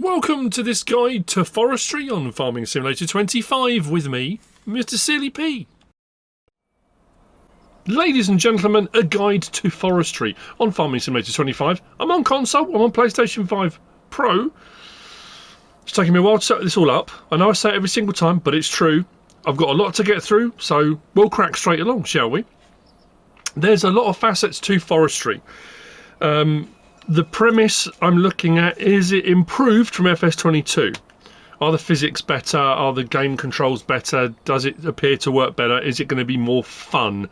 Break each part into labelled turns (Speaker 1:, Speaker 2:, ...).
Speaker 1: Welcome to this guide to forestry on Farming Simulator 25 with me, MrSealyp. Ladies and gentlemen, a guide to forestry on Farming Simulator 25. I'm on console, I'm on PlayStation 5 Pro. It's taking me a while to set this all up. I know I say it every single time, but it's true. I've got a lot to get through, so we'll crack straight along, shall we? There's a lot of facets to forestry. The premise I'm looking at, is it improved from FS22? Are the physics better? Are the game controls better? Does it appear to work better? Is it going to be more fun?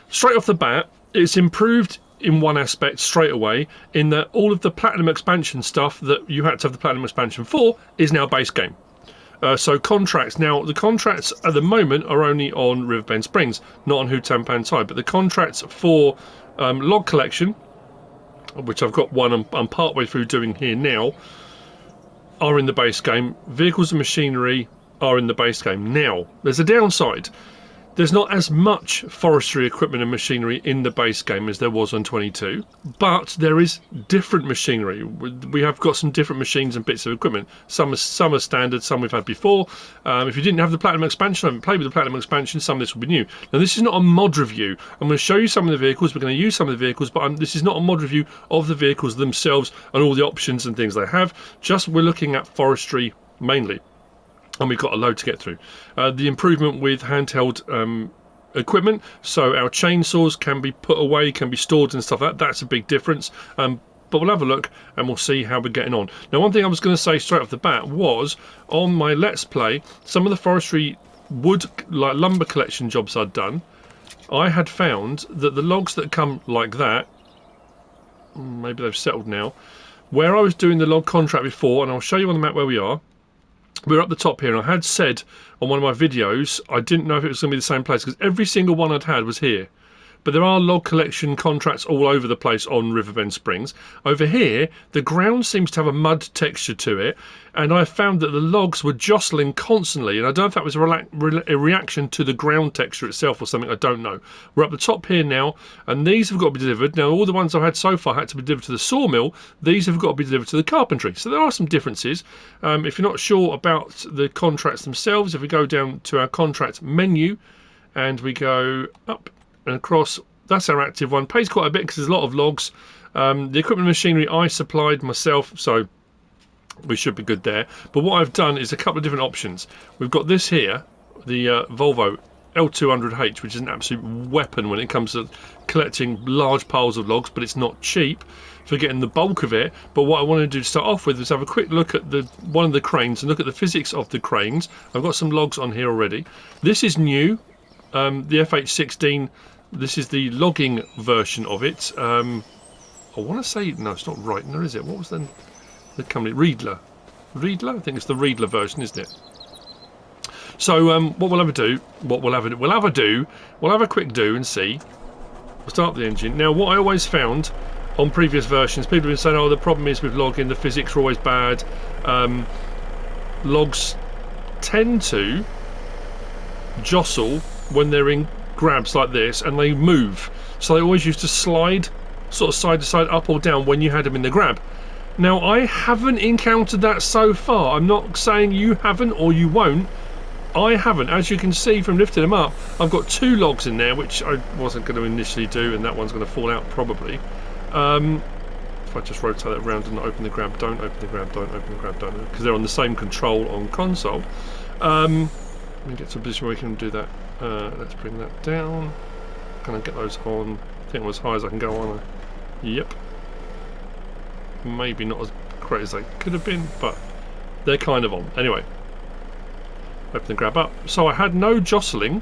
Speaker 1: Straight off the bat, it's improved in one aspect straight away, in that all of the Platinum expansion stuff that you had to have the Platinum expansion for is now base game. So contracts, now the contracts at the moment are only on Riverbend Springs, not on Hutampan Tide, but the contracts for log collection, which I've got one I'm partway through doing here now, are in the base game. Vehicles and machinery are in the base game. Now, there's a downside. There's not as much forestry equipment and machinery in the base game as there was on 22, but there is different machinery. We have got some different machines and bits of equipment. Some are standard, some we've had before. If you didn't have the Platinum expansion, I haven't played with the Platinum expansion, some of this will be new. Now, this is not a mod review. I'm going to show you some of the vehicles, we're going to use some of the vehicles, but this is not a mod review of the vehicles themselves and all the options and things they have. Just we're looking at forestry mainly. And we've got a load to get through. The improvement with handheld equipment, so our chainsaws can be put away, can be stored and stuff like that. That's a big difference. But we'll have a look and we'll see how we're getting on. Now, one thing I was going to say straight off the bat was, on my Let's Play, some of the forestry wood, like lumber collection jobs I'd done, I had found that the logs that come like that, maybe they've settled now, where I was doing the log contract before, and I'll show you on the map where we are, we're up the top here, and I had said on one of my videos I didn't know if it was going to be the same place, because every single one I'd had was here. But there are log collection contracts all over the place on Riverbend Springs. Over here, the ground seems to have a mud texture to it, and I found that the logs were jostling constantly, and I don't know if that was a reaction to the ground texture itself or something, I don't know. We're up the top here now, and these have got to be delivered. Now, all the ones I've had so far had to be delivered to the sawmill. These have got to be delivered to the carpentry. So there are some differences. If you're not sure about the contracts themselves, if we go down to our contract menu, and we go up and across, that's our active one. Pays quite a bit because there's a lot of logs. The equipment and machinery I supplied myself, so we should be good there. But what I've done is a couple of different options. We've got this here, the Volvo L200H, which is an absolute weapon when it comes to collecting large piles of logs, but it's not cheap for getting the bulk of it. But what I want to do to start off with is have a quick look at one of the cranes and look at the physics of the cranes. I've got some logs on here already. This is new, the FH16. This is the logging version of it. I want to say, no, it's not Reitner, is it? What was the company? Riedler. Riedler? I think it's the Riedler version, isn't it? So what we'll have a quick do and see. We'll start the engine. Now, what I always found on previous versions, people have been saying, oh, the problem is with logging, the physics are always bad. Logs tend to jostle when they're in grabs like this, and they move, so they always used to slide sort of side to side, up or down, when you had them in the grab. Now, I haven't encountered that so far. I'm not saying you haven't or you won't. I haven't. As you can see from lifting them up, I've got two logs in there, which I wasn't going to initially do, and that one's going to fall out probably. If I just rotate it around and open the grab, don't open the grab, don't open the grab, don't, because they're on the same control on console. Let me get to a position where we can do that. Let's bring that down. Can I get those on? I think I'm as high as I can go on. Yep. Maybe not as great as they could have been, but they're kind of on. Anyway, open the grab up. So I had no jostling.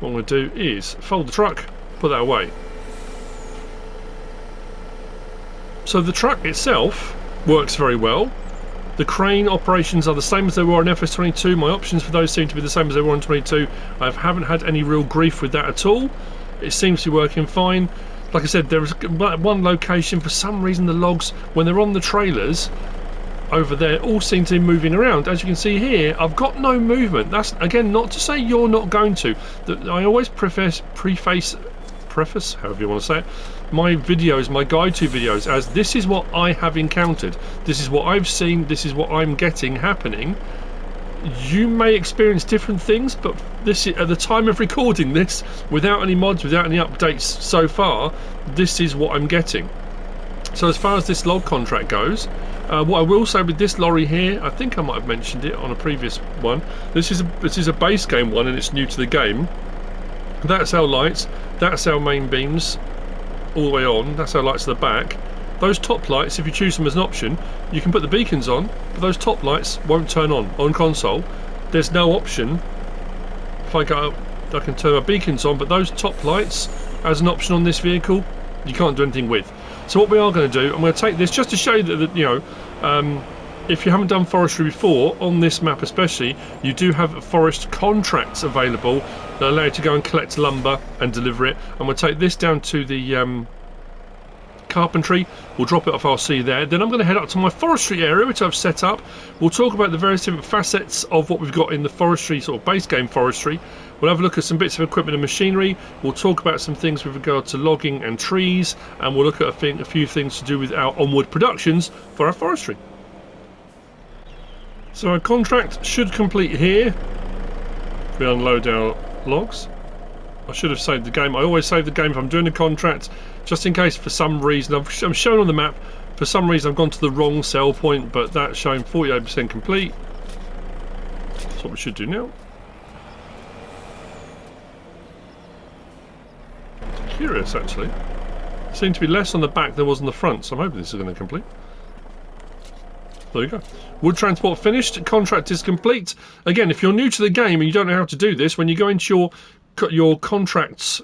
Speaker 1: What I'm going to do is fold the truck, put that away. So the truck itself works very well. The crane operations are the same as they were on FS22. My options for those seem to be the same as they were on 22. I haven't had any real grief with that at all. It seems to be working fine. Like I said, there is one location, for some reason the logs, when they're on the trailers over there, all seem to be moving around. As you can see here, I've got no movement. That's, again, not to say you're not going to. I always preface preface, however you want to say it, my videos, my guide to videos, as this is what I have encountered, this is what I've seen, this is what I'm getting happening. You may experience different things, but this is, at the time of recording this, without any mods, without any updates so far, this is what I'm getting. So as far as this log contract goes, what I will say with this lorry here, I think I might have mentioned it on a previous one, this is a base game one and it's new to the game. That's our lights, that's our main beams all the way on, that's our lights at the back. Those top lights, if you choose them as an option, you can put the beacons on, but those top lights won't turn on console. There's no option. If I go, I can turn my beacons on, but those top lights as an option on this vehicle, you can't do anything with. So what we are going to do, I'm going to take this just to show you that, you know, if you haven't done forestry before, on this map especially, you do have forest contracts available that allow you to go and collect lumber and deliver it. And we'll take this down to the carpentry, we'll drop it off, I'll see you there. Then I'm going to head up to my forestry area, which I've set up. We'll talk about the various different facets of what we've got in the forestry, sort of base game forestry. We'll have a look at some bits of equipment and machinery. We'll talk about some things with regard to logging and trees, and we'll look at a few things to do with our onward productions for our forestry. So our contract should complete here. We unload our logs. I should have saved the game. I always save the game if I'm doing a contract, just in case for some reason, I'm shown on the map, for some reason I've gone to the wrong sell point, but that's showing 48% complete. That's what we should do now. Curious actually. Seemed to be less on the back than was on the front, so I'm hoping this is going to complete. There you go. Wood transport finished. Contract is complete. Again, if you're new to the game and you don't know how to do this, when you go into your contracts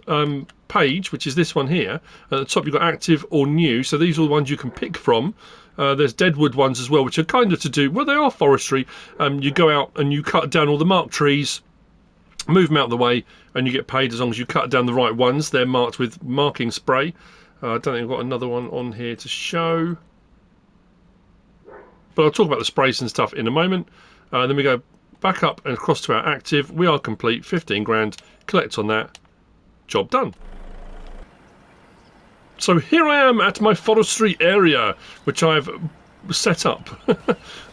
Speaker 1: page, which is this one here, at the top you've got active or new, so these are the ones you can pick from. There's deadwood ones as well, which are kind of to do, well, they are forestry. You go out and you cut down all the marked trees, move them out of the way, and you get paid as long as you cut down the right ones. They're marked with marking spray. I don't think I've got another one on here to show, but I'll talk about the sprays and stuff in a moment. Then we go back up and across to our active. We are complete, 15 grand, collect on that, job done. So here I am at my forestry area, which I've set up.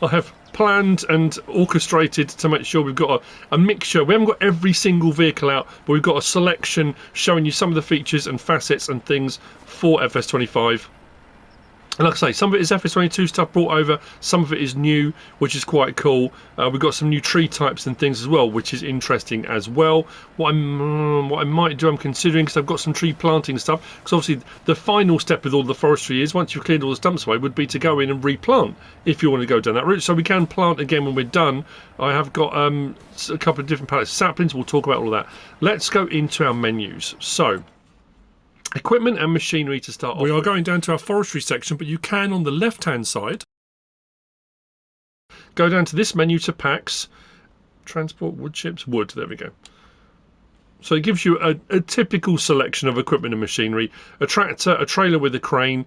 Speaker 1: I have planned and orchestrated to make sure we've got a mixture. We haven't got every single vehicle out, but we've got a selection showing you some of the features and facets and things for FS25. And like I say, some of it is FS22 stuff brought over, some of it is new, which is quite cool. We've got some new tree types and things as well, which is interesting as well. What I might do, I'm considering, because I've got some tree planting stuff, because obviously the final step with all the forestry is, once you've cleared all the stumps away, would be to go in and replant, if you want to go down that route. So we can plant again when we're done. I have got a couple of different pallets of saplings, we'll talk about all of that. Let's go into our menus. So, equipment and machinery to start off. We are going down to our forestry section, but you can, on the left hand side, go down to this menu to packs, transport, wood chips, wood, there we go. So it gives you a typical selection of equipment and machinery: a tractor, a trailer with a crane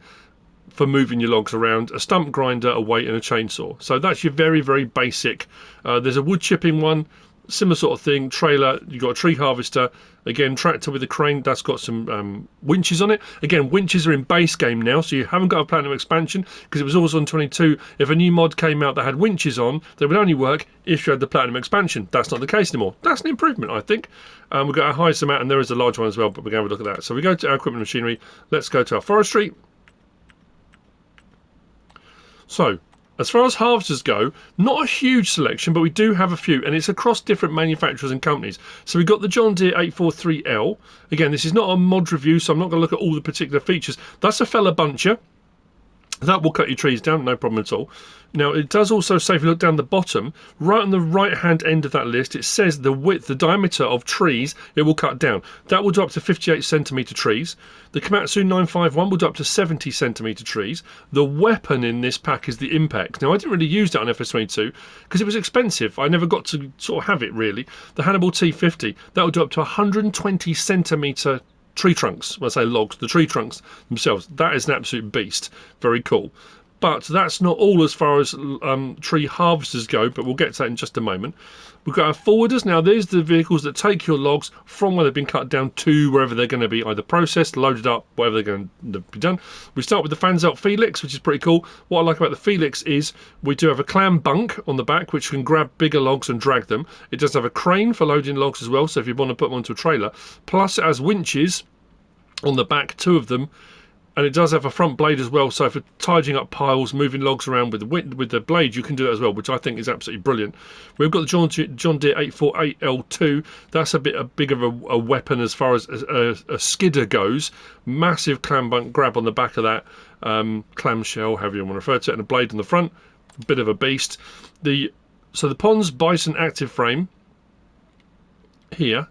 Speaker 1: for moving your logs around, a stump grinder, a weight and a chainsaw. So that's your very, very basic. There's a wood chipping one, similar sort of thing. Trailer, you've got a tree harvester, again tractor with a crane, that's got some winches on it. Again, winches are in base game now, so you haven't got a platinum expansion, because it was always on 22. If a new mod came out that had winches on, they would only work if you had the platinum expansion. That's not the case anymore. That's an improvement, I think. We've got our highest amount, and there is a large one as well, but we're going to have a look at that. So we go to our equipment and machinery. Let's go to our forestry. So as far as harvesters go, not a huge selection, but we do have a few, and it's across different manufacturers and companies. So we've got the John Deere 843L. Again, this is not a mod review, so I'm not going to look at all the particular features. That's a fella buncher. That will cut your trees down, no problem at all. Now, it does also say, if you look down the bottom, right on the right-hand end of that list, it says the width, the diameter of trees it will cut down. That will do up to 58 centimetre trees. The Komatsu 951 will do up to 70 centimetre trees. The weapon in this pack is the Impact. Now, I didn't really use that on FS22 because it was expensive. I never got to sort of have it, really. The Hannibal T50, that will do up to 120 centimetre tree trunks. When I say logs, the tree trunks themselves. That is an absolute beast. Very cool. But that's not all as far as tree harvesters go, but we'll get to that in just a moment. We've got our forwarders. Now, these are the vehicles that take your logs from where they've been cut down to wherever they're going to be either processed, loaded up, whatever they're going to be done. We start with the Fanzelt Felix, which is pretty cool. What I like about the Felix is we do have a clam bunk on the back, which can grab bigger logs and drag them. It does have a crane for loading logs as well, so if you want to put them onto a trailer. Plus, it has winches on the back, 2 of them. And it does have a front blade as well, so for tidying up piles, moving logs around with the blade, you can do that as well, which I think is absolutely brilliant. We've got the John Deere 848L2. That's a bit big of a weapon as far as a skidder goes. Massive clam bunk grab on the back of that, clamshell, however you want to refer to it, and a blade on the front. Bit of a beast. So the Pons Bison active frame here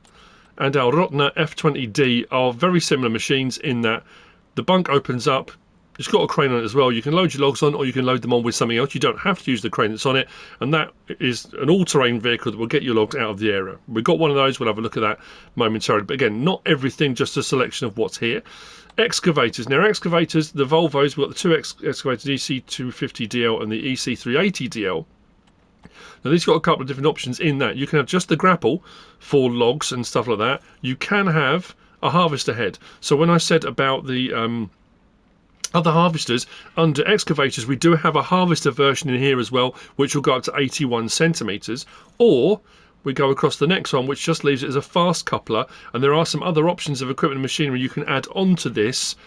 Speaker 1: and our Rotner F20D are very similar machines in that the bunk opens up. It's got a crane on it as well. You can load your logs on, or you can load them on with something else. You don't have to use the crane that's on it, and that is an all-terrain vehicle that will get your logs out of the area. We've got one of those. We'll have a look at that momentarily. But again, not everything, just a selection of what's here. Excavators. Now, excavators, the Volvos, we've got the 2 excavators, EC250DL and the EC380DL. Now, these got a couple of different options in that. You can have just the grapple for logs and stuff like that. You can have a harvester head. So when I said about the other harvesters, under excavators we do have a harvester version in here as well, which will go up to 81 centimetres. Or we go across the next one, which just leaves it as a fast coupler, and there are some other options of equipment and machinery you can add onto this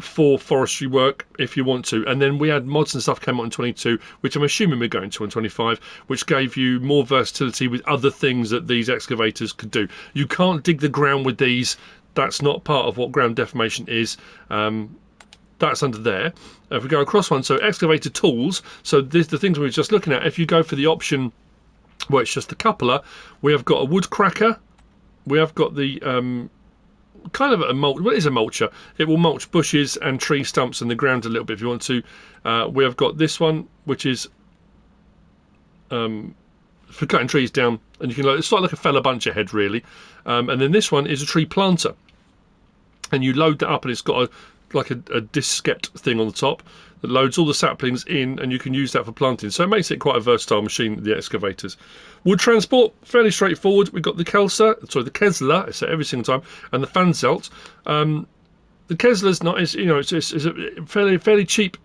Speaker 1: for forestry work if you want to. And then we had mods and stuff came out in 22, which I'm assuming we're going to in 25, which gave you more versatility with other things that these excavators could do. You can't dig the ground with these. That's not part of what ground deformation is. That's under there. If we go across one, so excavator tools, so the things we were just looking at, if you go for the option where it's just the coupler, we have got a wood cracker, we have got the kind of a mulch. Well, it is a mulcher. It will mulch bushes and tree stumps and the ground a little bit if you want to. We have got this one, which is for cutting trees down, and you can it's like a fella buncher head really. And then this one is a tree planter, and you load that up, and it's got like a diskette thing on the top that loads all the saplings in, and you can use that for planting. So it makes it quite a versatile machine, the excavators. Wood transport, fairly straightforward. We've got the Kesler, I say every single time, and the Fanzelt. The Kesler's not, it's a fairly cheap,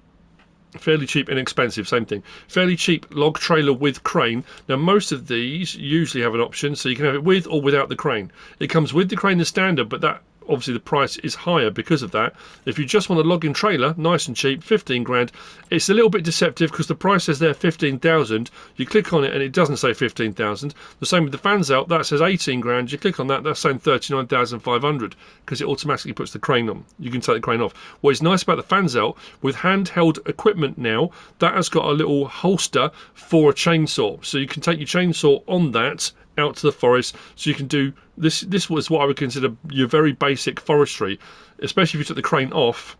Speaker 1: inexpensive, same thing. Fairly cheap log trailer with crane. Now, most of these usually have an option, so you can have it with or without the crane. It comes with the crane as standard, but that obviously the price is higher because of that. If you just want a log-in trailer, nice and cheap, 15 grand. It's a little bit deceptive because the price says there 15,000. You click on it and it doesn't say 15,000. The same with the Fanzelt, that says 18 grand. You click on that, that's saying 39,500 because it automatically puts the crane on. You can take the crane off. What is nice about the Fanzelt, with handheld equipment now, that has got a little holster for a chainsaw. So you can take your chainsaw on that out to the forest, so you can do this. This was what I would consider your very basic forestry, especially if you took the crane off.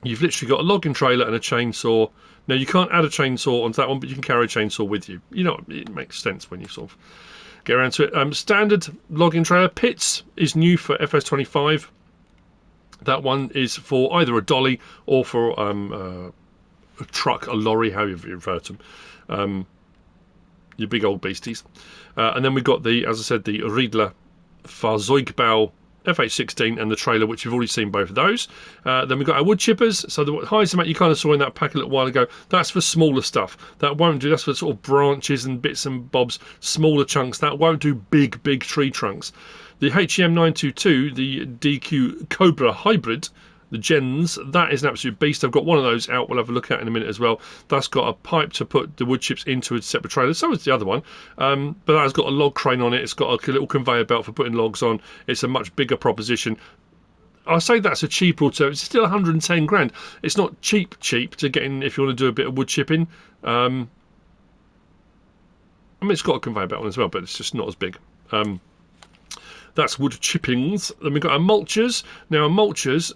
Speaker 1: You've literally got a logging trailer and a chainsaw. Now, you can't add a chainsaw onto that one, but you can carry a chainsaw with you. You know, it makes sense when you sort of get around to it. Standard logging trailer. Pits is new for FS25. That one is for either a dolly or for a truck, a lorry, however you refer to them. Your big old beasties. And then we've got as I said, the Riedler Fahrzeugbau FH16 and the trailer, which you've already seen both of those. Then we've got our wood chippers. So the highest amount you kind of saw in that pack a little while ago, that's for smaller stuff. That won't do, that's for sort of branches and bits and bobs, smaller chunks. That won't do big tree trunks. The HEM 922, the DQ Cobra Hybrid, the Gens, that is an absolute beast. I've got one of those out, we'll have a look at in a minute as well. That's got a pipe to put the wood chips into a separate trailer. So is the other one, but that has got a log crane on it. It's got a little conveyor belt for putting logs on. It's a much bigger proposition. I say that's a cheaper alternative. It's still 110 grand. It's not cheap to get in if you want to do a bit of wood chipping. I mean, it's got a conveyor belt on as well, but it's just not as big. That's wood chippings. Then we've got our mulchers. Now, our mulchers,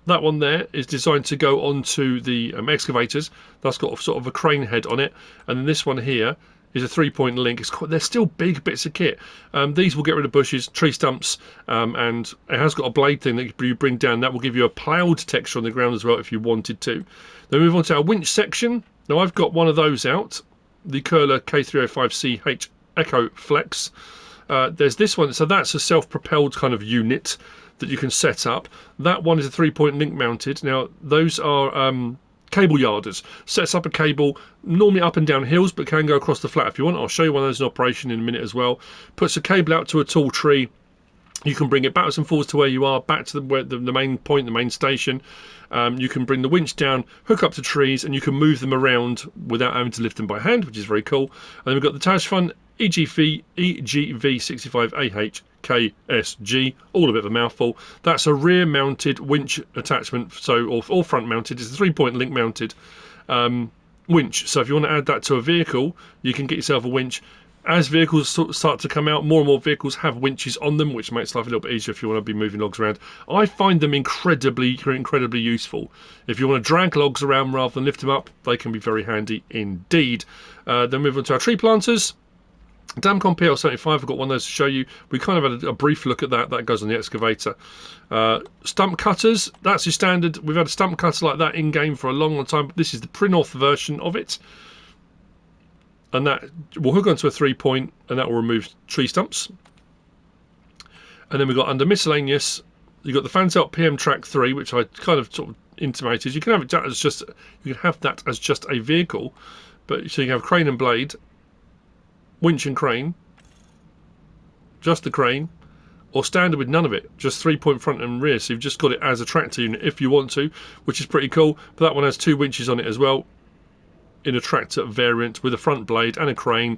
Speaker 1: that one there is designed to go onto the excavators. That's got sort of a crane head on it. And then this one here is a 3-point link. They're still big bits of kit. These will get rid of bushes, tree stumps, and it has got a blade thing that you bring down. That will give you a ploughed texture on the ground as well if you wanted to. Then we move on to our winch section. Now I've got one of those out, the Curler K305CH Echo Flex. There's this one, so that's a self-propelled kind of unit that you can set up. That one is a 3-point link mounted. Now those are cable yarders. Sets up a cable, normally up and down hills, but can go across the flat if you want. I'll show you one of those in operation in a minute as well. Puts a cable out to a tall tree. You can bring it backwards and forwards to where you are, back to the main point, the main station. You can bring the winch down, hook up to trees, and you can move them around without having to lift them by hand, which is very cool. And then we've got the Tashfun EGV65AH KSG, all a bit of a mouthful. That's a rear mounted winch attachment, so or front mounted. It's a 3-point link mounted winch. So if you want to add that to a vehicle, you can get yourself a winch. As vehicles start to come out, more and more vehicles have winches on them, which makes life a little bit easier if you want to be moving logs around. I find them incredibly useful. If you want to drag logs around rather than lift them up, they can be very handy indeed. Then move on to our tree planters. Damcon PL75, I've got one of those to show you. We kind of had a brief look at that. That goes on the excavator. Stump cutters, that's your standard. We've had a stump cutter like that in-game for a long time. But this is the Prinoth version of it. And that will hook onto a 3-point, and that will remove tree stumps. And then we've got under miscellaneous, you've got the Fanzelt PM Track 3, which I kind of sort of intimated. You can have it as just a vehicle, but so you can have crane and blade, winch and crane, just the crane, or standard with none of it, just 3-point front and rear. So you've just got it as a tractor unit if you want to, which is pretty cool. But that one has 2 winches on it as well, in a tractor variant with a front blade and a crane.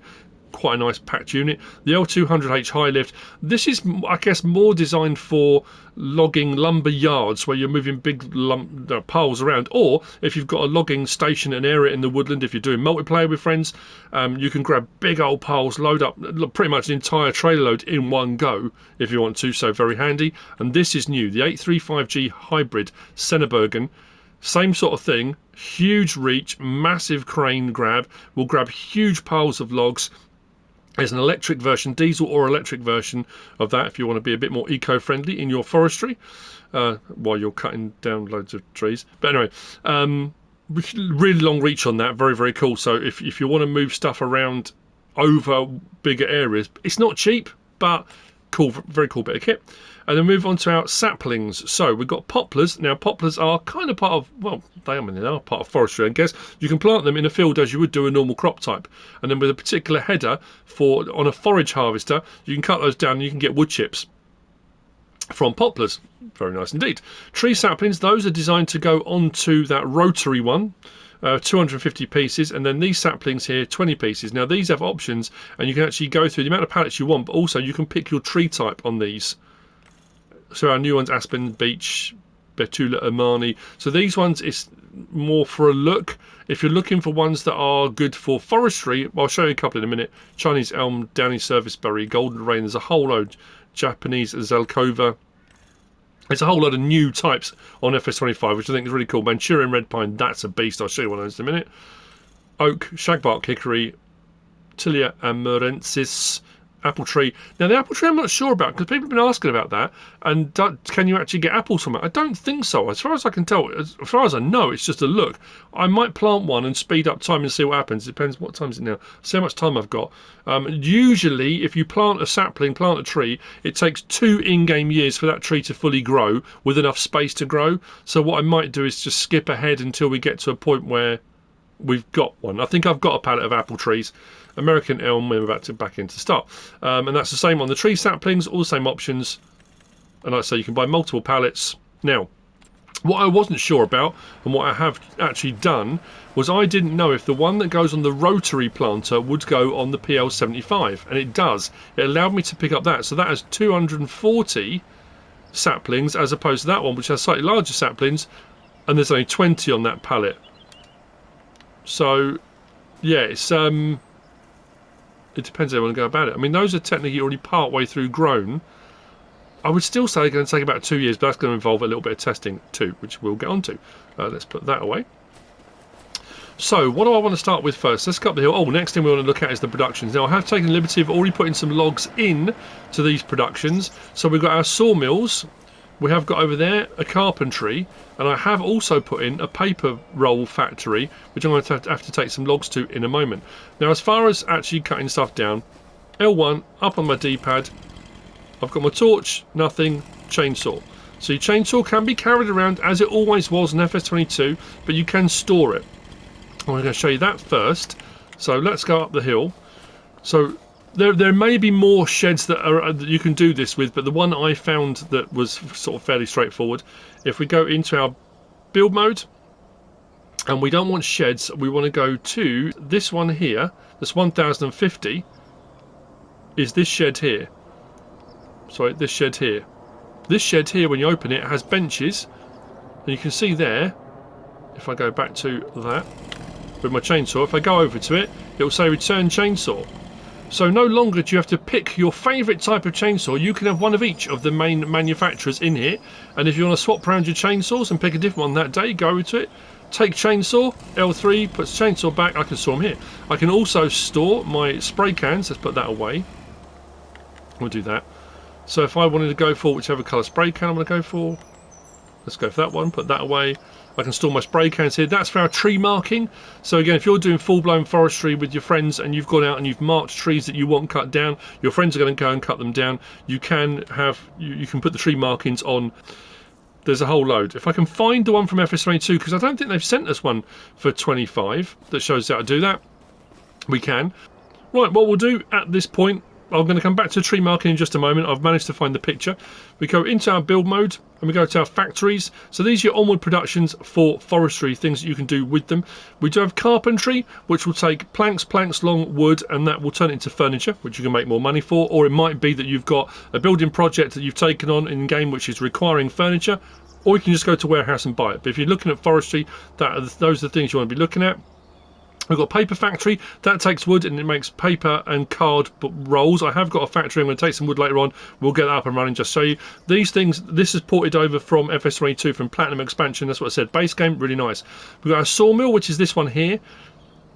Speaker 1: Quite a nice packed unit. The L200H high lift, this is, I guess, more designed for logging lumber yards where you're moving big piles around, or if you've got a logging station, an area in the woodland, if you're doing multiplayer with friends, you can grab big old piles, load up pretty much an entire trailer load in one go if you want to, so very handy. And this is new, the 835G hybrid Sennebergen. Same sort of thing, huge reach, massive crane grab, will grab huge piles of logs. There's an electric version, diesel or electric version of that if you want to be a bit more eco-friendly in your forestry while you're cutting down loads of trees. But anyway, really long reach on that, very, very cool. So if you want to move stuff around over bigger areas, it's not cheap, but cool, very cool bit of kit. And then move on to our saplings. So we've got poplars. Now poplars are kind of part of, well, they are part of forestry, I guess. You can plant them in a field as you would do a normal crop type. And then with a particular header on a forage harvester, you can cut those down and you can get wood chips from poplars. Very nice indeed. Tree saplings, those are designed to go onto that rotary one. 250 pieces, and then these saplings here, 20 pieces. Now these have options, and you can actually go through the amount of pallets you want, but also you can pick your tree type on these. So our new ones, Aspen, Beech, Betula, Omani. So these ones is more for a look. If you're looking for ones that are good for forestry, I'll show you a couple in a minute. Chinese elm, Downy serviceberry, golden rain. There's a whole load. Japanese Zelkova. There's a whole load of new types on FS25, which I think is really cool. Manchurian red pine, that's a beast. I'll show you one of those in a minute. Oak, shagbark hickory, Tilia amurensis, apple tree. Now the apple tree I'm not sure about, because people have been asking about that, and can you actually get apples from it? I don't think so. As far as I can tell, as far as I know, it's just a look. I might plant one and speed up time and see what happens. It depends what time is it now. See how much time I've got. Usually if you plant a sapling, plant a tree, it takes 2 in-game years for that tree to fully grow with enough space to grow. So what I might do is just skip ahead until we get to a point where we've got one. I think I've got a pallet of apple trees. American elm, we're about to back into start. And that's the same on the tree saplings, all the same options. And like I say, you can buy multiple pallets. Now, what I wasn't sure about, and what I have actually done, was I didn't know if the one that goes on the rotary planter would go on the PL75. And it does. It allowed me to pick up that. So that has 240 saplings, as opposed to that one, which has slightly larger saplings. And there's only 20 on that pallet. So, yeah, it's it depends how you want to go about it. I mean, those are technically already part way through grown. I would still say they're going to take about 2 years, but that's going to involve a little bit of testing too, which we'll get onto. Let's put that away. So what do I want to start with first? Let's go up the hill. Oh, next thing we want to look at is the productions. Now I have taken the liberty of already putting some logs in to these productions. So we've got our sawmills. We have got over there a carpentry, and I have also put in a paper roll factory, which I'm going to have to take some logs to in a moment. Now as far as actually cutting stuff down, L1 up on my D-pad, I've got my torch, nothing, chainsaw. So your chainsaw can be carried around as it always was in FS22, but you can store it. I'm going to show you that first. So let's go up the hill. So there may be more sheds that you can do this with, but the one I found that was sort of fairly straightforward. If we go into our build mode, and we don't want sheds, we want to go to this one here. This 1050 is this shed here. Sorry, this shed here. This shed here, when you open it, has benches, and you can see there. If I go back to that with my chainsaw, if I go over to it, it will say return chainsaw. So no longer do you have to pick your favourite type of chainsaw. You can have one of each of the main manufacturers in here, and if you want to swap around your chainsaws and pick a different one that day, go over to it, take chainsaw, L3, puts chainsaw back. I can store them here. I can also store my spray cans. Let's put that away. We'll do that. So if I wanted to go for whichever colour spray can I'm going to go for, let's go for that one, put that away. I can store my spray cans here. That's for our tree marking. So again, if you're doing full-blown forestry with your friends and you've gone out and you've marked trees that you want cut down, your friends are going to go and cut them down. You can have, you can put the tree markings on. There's a whole load. If I can find the one from FS22, because I don't think they've sent us one for 25 that shows how to do that, we can. Right, what we'll do at this point, I'm going to come back to tree marking in just a moment. I've managed to find the picture. We go into our build mode and we go to our factories. So these are your onward productions for forestry, things that you can do with them. We do have carpentry, which will take planks long, wood, and that will turn it into furniture, which you can make more money for. Or it might be that you've got a building project that you've taken on in game which is requiring furniture, or you can just go to warehouse and buy it. But if you're looking at forestry, those are the things you want to be looking at. We've got paper factory, that takes wood and it makes paper and card rolls. I have got a factory, I'm going to take some wood later on, we'll get that up and running, just show you. These things, this is ported over from FS22, from Platinum Expansion, that's what I said, base game, really nice. We've got a sawmill, which is this one here.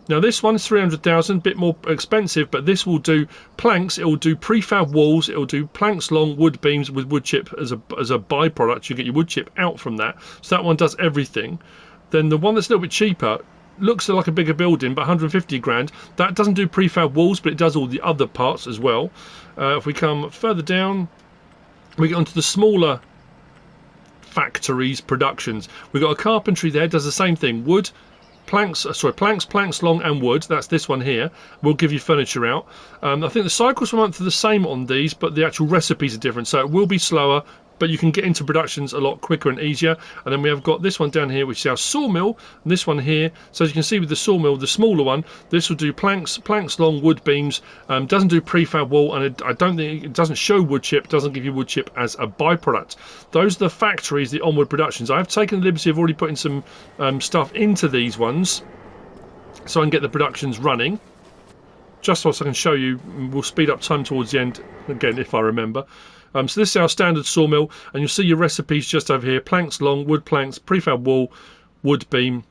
Speaker 1: Now this one is 300,000, bit more expensive, but this will do planks, it will do prefab walls, it will do planks long, wood beams with wood chip as a byproduct. You get your wood chip out from that, so that one does everything. Then the one that's a little bit cheaper, looks like a bigger building, but 150 grand. That doesn't do prefab walls, but it does all the other parts as well. If we come further down, we get onto the smaller factories productions. We've got a carpentry there, does the same thing. Wood, planks long and wood. That's this one here. We'll give you furniture out. I think the cycles per month are the same on these, but the actual recipes are different, so it will be slower, but you can get into productions a lot quicker and easier. And then we have got this one down here, which is our sawmill, and this one here. So as you can see with the sawmill, the smaller one, this will do planks long, wood beams, doesn't do prefab wall, and I don't think it doesn't show wood chip, doesn't give you wood chip as a byproduct. Those are the factories, the onward productions. I have taken the liberty of already putting some stuff into these ones, so I can get the productions running. Just so I can show you, we'll speed up time towards the end, again, if I remember. So this is our standard sawmill, and you'll see your recipes just over here. Planks long, wood planks, prefab wall, wood beam,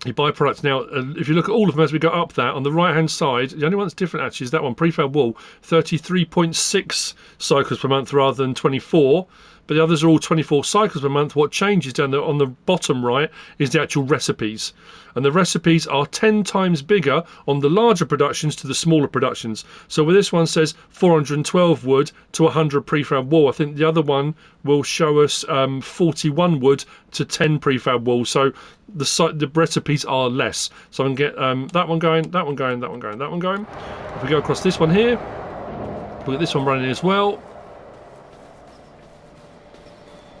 Speaker 1: your byproducts. Now, if you look at all of them as we go up that, on the right-hand side, the only one that's different actually is that one, prefab wall, 33.6 cycles per month rather than 24. But the others are all 24 cycles per month. What changes down there on the bottom right is the actual recipes. And the recipes are 10 times bigger on the larger productions to the smaller productions. So where this one says 412 wood to 100 prefab wall, I think the other one will show us 41 wood to 10 prefab wall. So the recipes are less. So I can get that one going, that one going, that one going, that one going. If we go across this one here, we'll get this one running as well.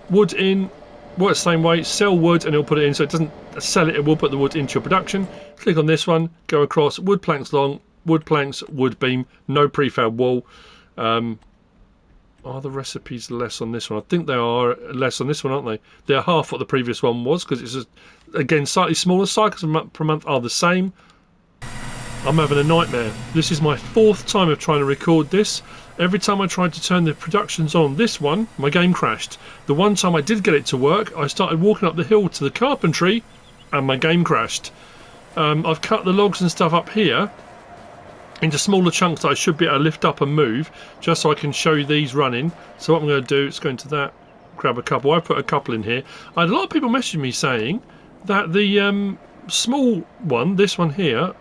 Speaker 1: Wood in, works the same way, sell wood and it'll put it in, so it doesn't sell it, it will put the wood into your production. Click on this one, go across, wood planks long, wood planks, wood beam, no prefab wall. Are the recipes less on this one? I think they are less on this one, aren't they? They're half what the previous one was, because it's just, again, slightly smaller. Cycles per month are the same. I'm having a nightmare. This is my 4th time of trying to record this. Every time I tried to turn the productions on this one, my game crashed. The one time I did get it to work, I started walking up the hill to the carpentry and my game crashed. I've cut the logs and stuff up here into smaller chunks that I should be able to lift up and move, just so I can show you these running. So what I'm going to do is go into that, grab a couple. I've put a couple in here. I had a lot of people messaging me saying that the small one, this one here,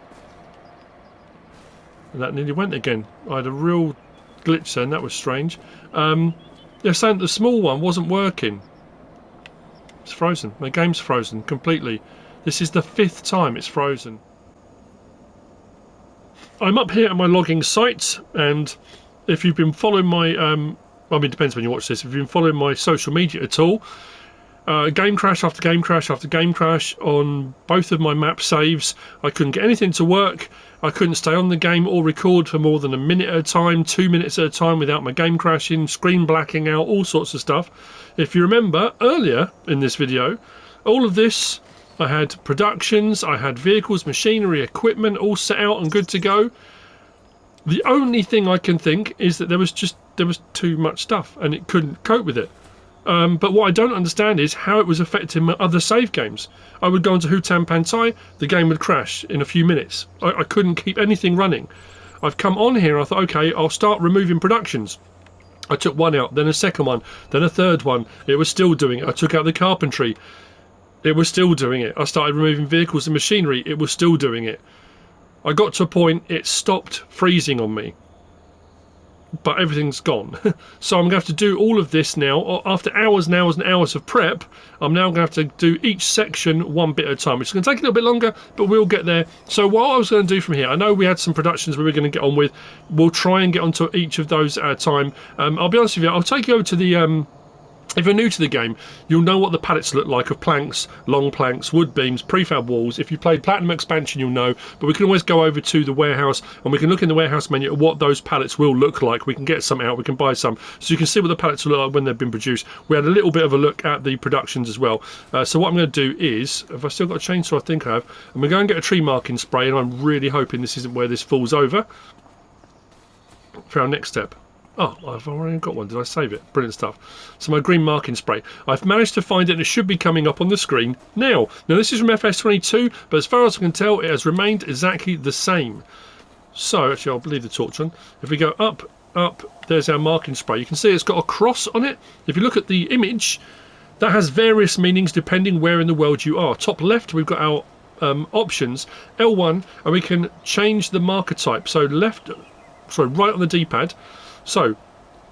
Speaker 1: that nearly went again. I had a real glitch then, that was strange. They're saying the small one wasn't working. It's frozen. My game's frozen completely. This is the 5th time it's frozen. I'm up here at my logging site, and if you've been following my I mean, it depends when you watch this. If you've been following my social media at all, game crash after game crash after game crash on both of my map saves. I couldn't get anything to work. I couldn't stay on the game or record for more than a minute at a time, 2 minutes at a time without my game crashing, screen blacking out, all sorts of stuff. If you remember earlier in this video, all of this, I had productions, I had vehicles, machinery, equipment all set out and good to go. The only thing I can think is that there was too much stuff and it couldn't cope with it. But what I don't understand is how it was affecting my other save games. I would go into Hutan Pantai, the game would crash in a few minutes. I couldn't keep anything running. I've come on here and I thought, okay, I'll start removing productions. I took one out, then a second one, then a third one. It was still doing it. I took out the carpentry. It was still doing it. I started removing vehicles and machinery. It was still doing it. I got to a point it stopped freezing on me. But everything's gone. So I'm going to have to do all of this now. After hours and hours and hours of prep, I'm now going to have to do each section one bit at a time, which is going to take a little bit longer, but we'll get there. So what I was going to do from here, I know we had some productions we were going to get on with. We'll try and get onto each of those at a time. I'll be honest with you, I'll take you over to the... If you're new to the game, you'll know what the pallets look like of planks, long planks, wood beams, prefab walls. If you played Platinum Expansion, you'll know. But we can always go over to the warehouse and we can look in the warehouse menu at what those pallets will look like. We can get some out, we can buy some. So you can see what the pallets will look like when they've been produced. We had a little bit of a look at the productions as well. So what I'm going to do is, have I still got a chainsaw? I think I have. I'm going to go and get a tree marking spray, and I'm really hoping this isn't where this falls over for our next step. Oh, I've already got one. Did I save it? Brilliant stuff. So my green marking spray. I've managed to find it and it should be coming up on the screen now. Now this is from FS22, but as far as I can tell, it has remained exactly the same. So, actually, I'll leave the torch on. If we go up, there's our marking spray. You can see it's got a cross on it. If you look at the image, that has various meanings depending where in the world you are. Top left, we've got our options, L1, and we can change the marker type. So right on the D-pad. So,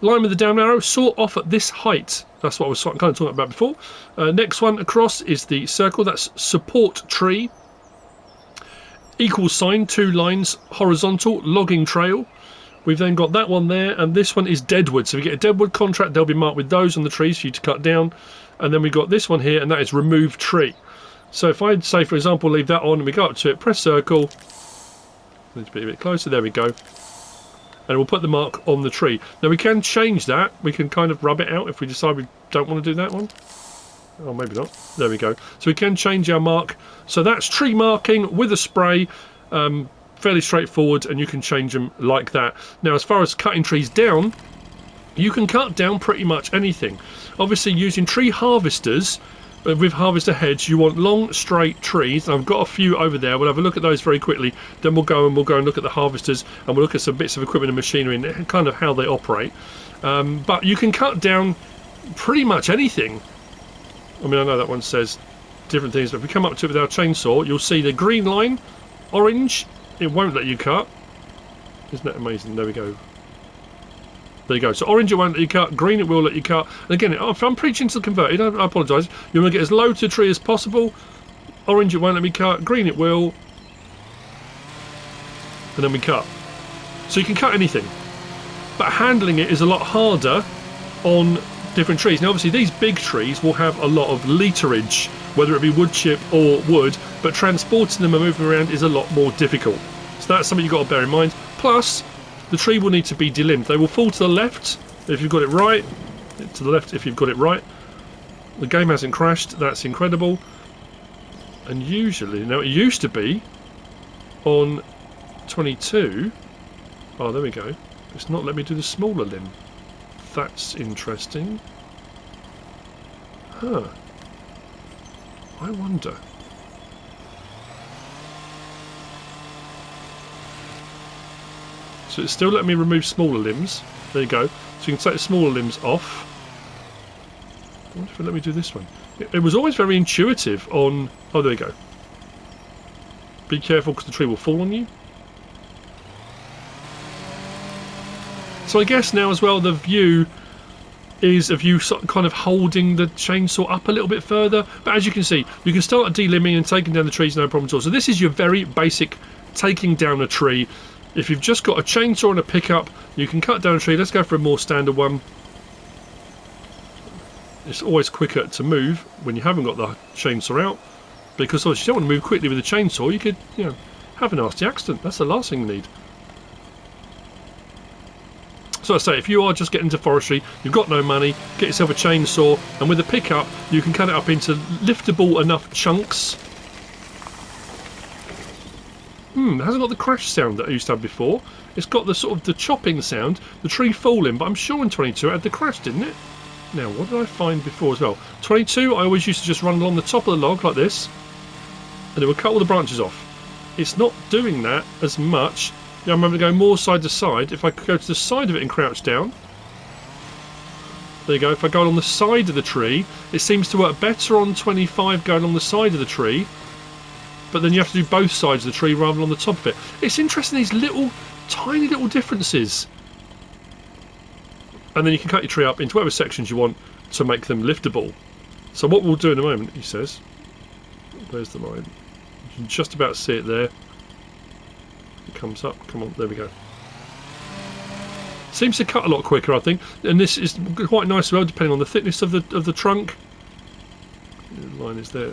Speaker 1: line with the down arrow, sort off at this height. That's what I was kind of talking about before. Next one across is the circle. That's support tree. Equal sign, 2 lines, horizontal, logging trail. We've then got that one there, and this one is deadwood. So if you get a deadwood contract, they'll be marked with those on the trees for you to cut down. And then we've got this one here, and that is remove tree. So if I'd say, for example, leave that on, and we go up to it, press circle. Need to be a bit closer. There we go. And we'll put the mark on the tree. Now we can change that. We can kind of rub it out if we decide we don't want to do that one. Oh, maybe not. There we go. So we can change our mark. So that's tree marking with a spray. Fairly straightforward, and you can change them like that. Now, as far as cutting trees down, you can cut down pretty much anything. Obviously, using tree harvesters, with harvester heads, you want long, straight trees. And I've got a few over there. We'll have a look at those very quickly. Then we'll go and look at the harvesters, and we'll look at some bits of equipment and machinery and kind of how they operate. But you can cut down pretty much anything. I mean, I know that one says different things, but if we come up to it with our chainsaw, you'll see the green line, orange. It won't let you cut. Isn't that amazing? There we go. There you go. So orange it won't let you cut, green it will let you cut. And again, if I'm preaching to the converted, I apologise. You want to get as low to the tree as possible. Orange it won't let me cut, green it will. And then we cut. So you can cut anything. But handling it is a lot harder on different trees. Now obviously these big trees will have a lot of literage, whether it be wood chip or wood, but transporting them and moving around is a lot more difficult. So that's something you've got to bear in mind. Plus, the tree will need to be delimbed. They will fall to the left if you've got it right, to the left if you've got it right. The game hasn't crashed, that's incredible. And usually, now it used to be on 22. Oh, there we go. It's not let me do the smaller limb. That's interesting. Huh. I wonder. So it's still letting me remove smaller limbs. There you go. So you can take the smaller limbs off. I wonder if it let me do this one. It was always very intuitive on... Oh, there you go. Be careful because the tree will fall on you. So I guess now as well the view is of you sort of kind of holding the chainsaw up a little bit further. But as you can see, you can start delimbing and taking down the trees, no problem at all. So this is your very basic taking down a tree. If you've just got a chainsaw and a pickup, you can cut down a tree. Let's go for a more standard one. It's always quicker to move when you haven't got the chainsaw out, because obviously you don't want to move quickly with a chainsaw. You could, you know, have a nasty accident. That's the last thing you need. So I say, if you are just getting into forestry, you've got no money, get yourself a chainsaw, and with a pickup you can cut it up into liftable enough chunks. It hasn't got the crash sound that I used to have before. It's got the sort of the chopping sound, the tree falling, but I'm sure in 22 it had the crash, didn't it? Now, what did I find before as well? 22, I always used to just run along the top of the log like this, and it would cut all the branches off. It's not doing that as much. Yeah, I remember going more side to side. If I could go to the side of it and crouch down, there you go. If I go along the side of the tree, it seems to work better on 25 going on the side of the tree, but then you have to do both sides of the tree rather than on the top of it. It's interesting, these little, tiny little differences. And then you can cut your tree up into whatever sections you want to make them liftable. So what we'll do in a moment, he says, there's the line. You can just about see it there. It comes up. Come on, there we go. Seems to cut a lot quicker, I think, and this is quite nice as well, depending on the thickness of the trunk. The line is there.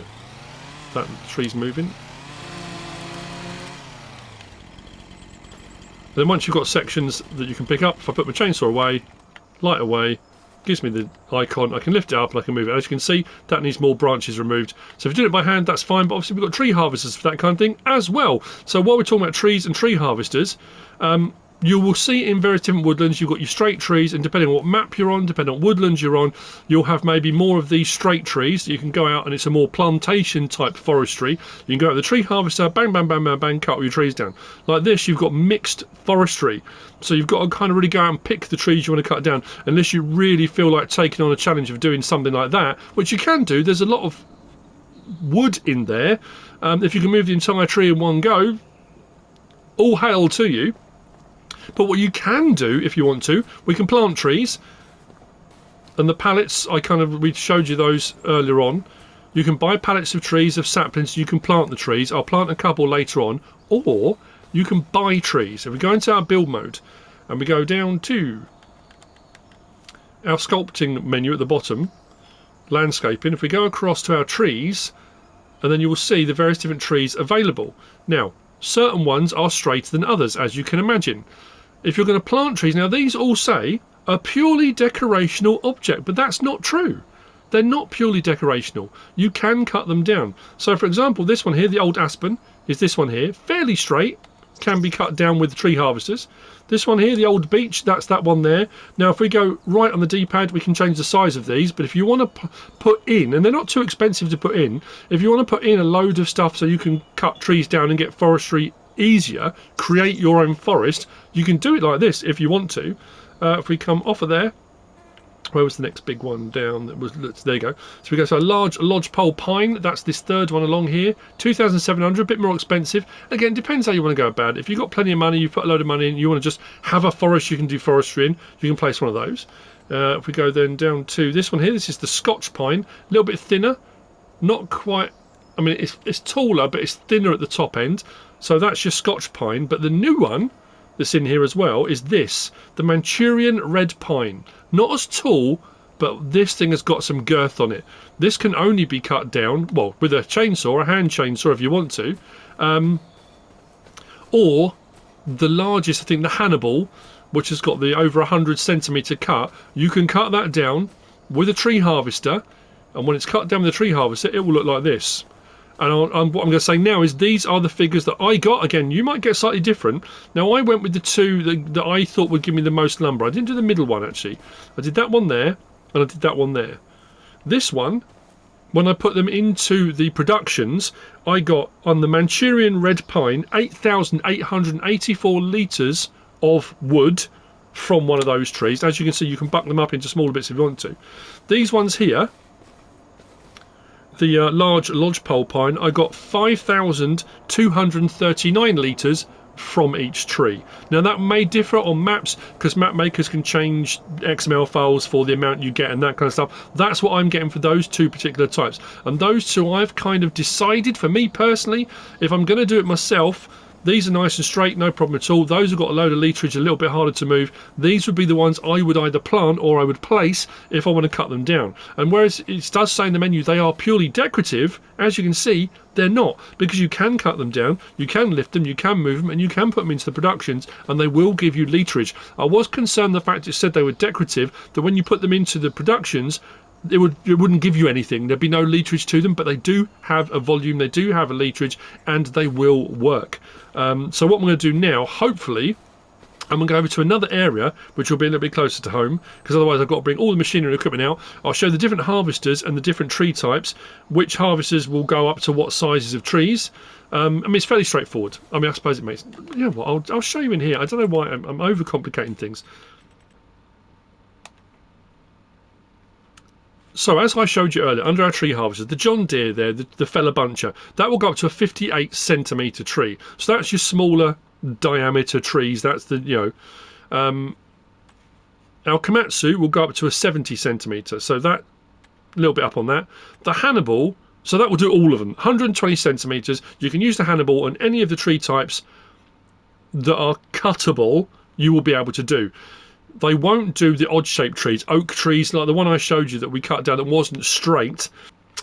Speaker 1: That tree's moving. Then once you've got sections that you can pick up, if I put my chainsaw away, light away, gives me the icon, I can lift it up and I can move it. As you can see, that needs more branches removed. So if you do it by hand, that's fine, but obviously we've got tree harvesters for that kind of thing as well. So while we're talking about trees and tree harvesters, you will see in various different woodlands, you've got your straight trees, and depending on what map you're on, depending on what woodlands you're on, you'll have maybe more of these straight trees. You can go out and it's a more plantation type forestry. You can go out with the tree harvester, bang, bang, bang, bang, bang, cut all your trees down. Like this, you've got mixed forestry. So you've got to kind of really go out and pick the trees you want to cut down, unless you really feel like taking on a challenge of doing something like that, which you can do. There's a lot of wood in there. If you can move the entire tree in one go, all hail to you. But what you can do, if you want to, we can plant trees, and the pallets, we showed you those earlier on. You can buy pallets of trees, of saplings, you can plant the trees. I'll plant a couple later on, or you can buy trees. If we go into our build mode, and we go down to our sculpting menu at the bottom, landscaping, if we go across to our trees, and then you will see the various different trees available. Now, certain ones are straighter than others, as you can imagine. If you're going to plant trees, now these all say a purely decorational object, but that's not true. They're not purely decorational. You can cut them down. So for example, this one here, the old aspen, is this one here, fairly straight, can be cut down with tree harvesters. This one here, the old beech, that's that one there. Now if we go right on the D-pad, we can change the size of these, but if you want to put in, and they're not too expensive to put in, if you want to put in a load of stuff so you can cut trees down and get forestry easier, create your own forest, you can do it like this if you want to. If we come off of there, where was the next big one down? There you go. So we go, so a large lodgepole pine, that's this third one along here, 2,700, a bit more expensive. Again, depends how you want to go about it. If you've got plenty of money, you put a load of money in, you want to just have a forest you can do forestry in, you can place one of those. If we go then down to this one here, this is the Scotch pine, a little bit thinner, not quite, I mean it's taller, but it's thinner at the top end. So that's your Scotch pine, but the new one that's in here as well is this, the Manchurian red pine. Not as tall, but this thing has got some girth on it. This can only be cut down, well, with a chainsaw, a hand chainsaw if you want to, or the largest, I think the Hannibal, which has got the over 100cm cut, you can cut that down with a tree harvester, and when it's cut down with a tree harvester, it will look like this. And what I'm going to say now is these are the figures that I got. Again, you might get slightly different. Now, I went with the two that I thought would give me the most lumber. I didn't do the middle one, actually. I did that one there, and I did that one there. This one, when I put them into the productions, I got, on the Manchurian red pine, 8,884 litres of wood from one of those trees. As you can see, you can buck them up into smaller bits if you want to. These ones here, the large lodgepole pine, I got 5,239 litres from each tree. Now that may differ on maps because map makers can change XML files for the amount you get and that kind of stuff. That's what I'm getting for those two particular types, and those two I've kind of decided, for me personally, if I'm going to do it myself, these are nice and straight, no problem at all. Those have got a load of literage, a little bit harder to move. These would be the ones I would either plant or I would place if I want to cut them down. And whereas it does say in the menu they are purely decorative, as you can see, they're not, because you can cut them down, you can lift them, you can move them, and you can put them into the productions, and they will give you literage. I was concerned the fact it said they were decorative, that when you put them into the productions, it wouldn't give you anything. There'd be no literage to them, but they do have a volume, they do have a literage, and they will work. So what I'm going to do now, hopefully, I'm going to go over to another area which will be a little bit closer to home, because otherwise I've got to bring all the machinery and equipment out. I'll show the different harvesters and the different tree types, which harvesters will go up to what sizes of trees. I mean, it's fairly straightforward. I mean, I suppose it makes... Yeah, well, I'll show you in here. I don't know why I'm overcomplicating things. So as I showed you earlier, under our tree harvester, the John Deere there, the fella buncher, that will go up to a 58 centimetre tree. So that's your smaller diameter trees. That's the, you know, our Komatsu will go up to a 70 centimetre. So that, a little bit up on that. The Hannibal, so that will do all of them, 120 centimetres. You can use the Hannibal on any of the tree types that are cuttable, you will be able to do. They won't do the odd-shaped trees, oak trees like the one I showed you that we cut down that wasn't straight,